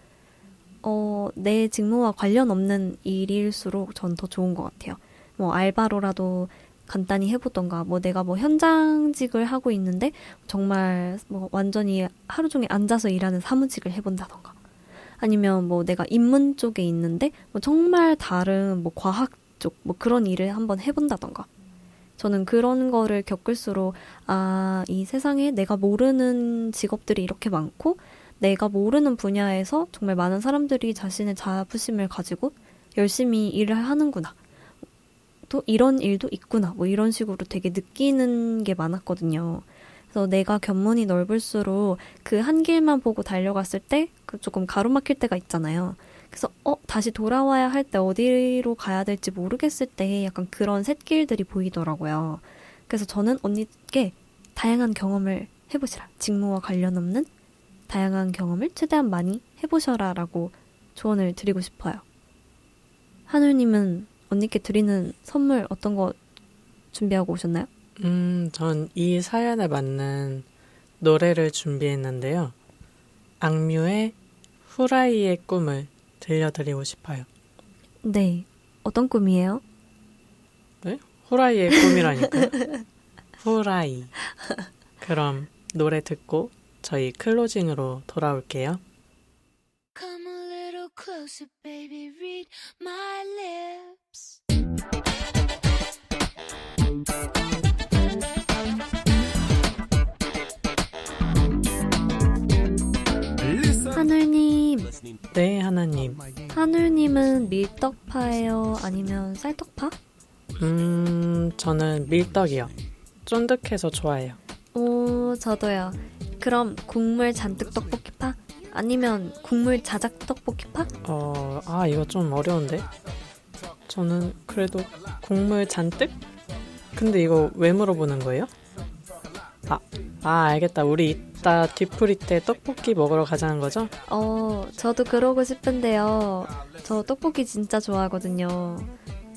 내 직무와 관련 없는 일일수록 전 더 좋은 것 같아요. 뭐 알바로라도 간단히 해보던가 뭐 내가 뭐 현장직을 하고 있는데 정말 뭐 완전히 하루 종일 앉아서 일하는 사무직을 해본다던가 아니면 뭐 내가 인문 쪽에 있는데 뭐 정말 다른 뭐 과학 쪽 뭐 그런 일을 한번 해본다던가 저는 그런 거를 겪을수록 이 세상에 내가 모르는 직업들이 이렇게 많고 내가 모르는 분야에서 정말 많은 사람들이 자신의 자부심을 가지고 열심히 일을 하는구나. 또 이런 일도 있구나. 뭐 이런 식으로 되게 느끼는 게 많았거든요. 그래서 내가 견문이 넓을수록 그 한 길만 보고 달려갔을 때 조금 가로막힐 때가 있잖아요. 그래서 다시 돌아와야 할 때 어디로 가야 될지 모르겠을 때 약간 그런 샛길들이 보이더라고요. 그래서 저는 언니께 다양한 경험을 해보시라. 직무와 관련 없는 다양한 경험을 최대한 많이 해보셔라라고 조언을 드리고 싶어요. 하늘님은 언니께 드리는 선물 어떤 거 준비하고 오셨나요? 전 이 사연에 맞는 노래를 준비했는데요. 악뮤의 후라이의 꿈을 들려드리고 싶어요. 네. 어떤 꿈이에요? 네? 후라이의 꿈이라니까요. 후라이. 그럼 노래 듣고 저희 클로징으로 돌아올게요. Come a little closer, baby, read my lips. 하늘님. 네, 하나님. 하늘님은 밀떡파예요? 아니면 쌀떡파? 저는 밀떡이요. 쫀득해서 좋아해요. 저도요. 그럼 국물 잔뜩 떡볶이파? 아니면 국물 자작 떡볶이파? 이거 좀 어려운데? 저는 그래도 국물 잔뜩? 근데 이거 왜 물어보는 거예요? 아, 알겠다. 우리 이따 뒤풀이 때 떡볶이 먹으러 가자는 거죠? 저도 그러고 싶은데요. 저 떡볶이 진짜 좋아하거든요.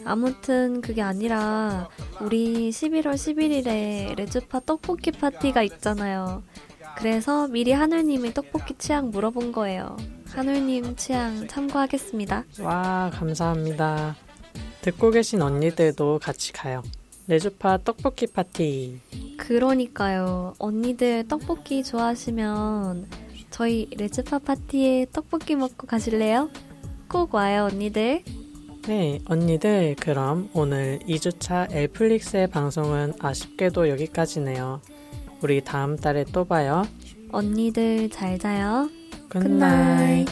아무튼 그게 아니라 우리 11월 11일에 레즈파 떡볶이 파티가 있잖아요. 그래서 미리 하늘님의 떡볶이 취향 물어본 거예요. 하늘님 취향 참고하겠습니다. 와, 감사합니다. 듣고 계신 언니들도 같이 가요. 레즈파 떡볶이 파티. 그러니까요. 언니들 떡볶이 좋아하시면 저희 레즈파 파티에 떡볶이 먹고 가실래요? 꼭 와요, 언니들. 네, 언니들, 그럼 오늘 2주차 엘플릭스의 방송은 아쉽게도 여기까지네요. 우리 다음 달에 또 봐요. 언니들 잘 자요. 굿나잇.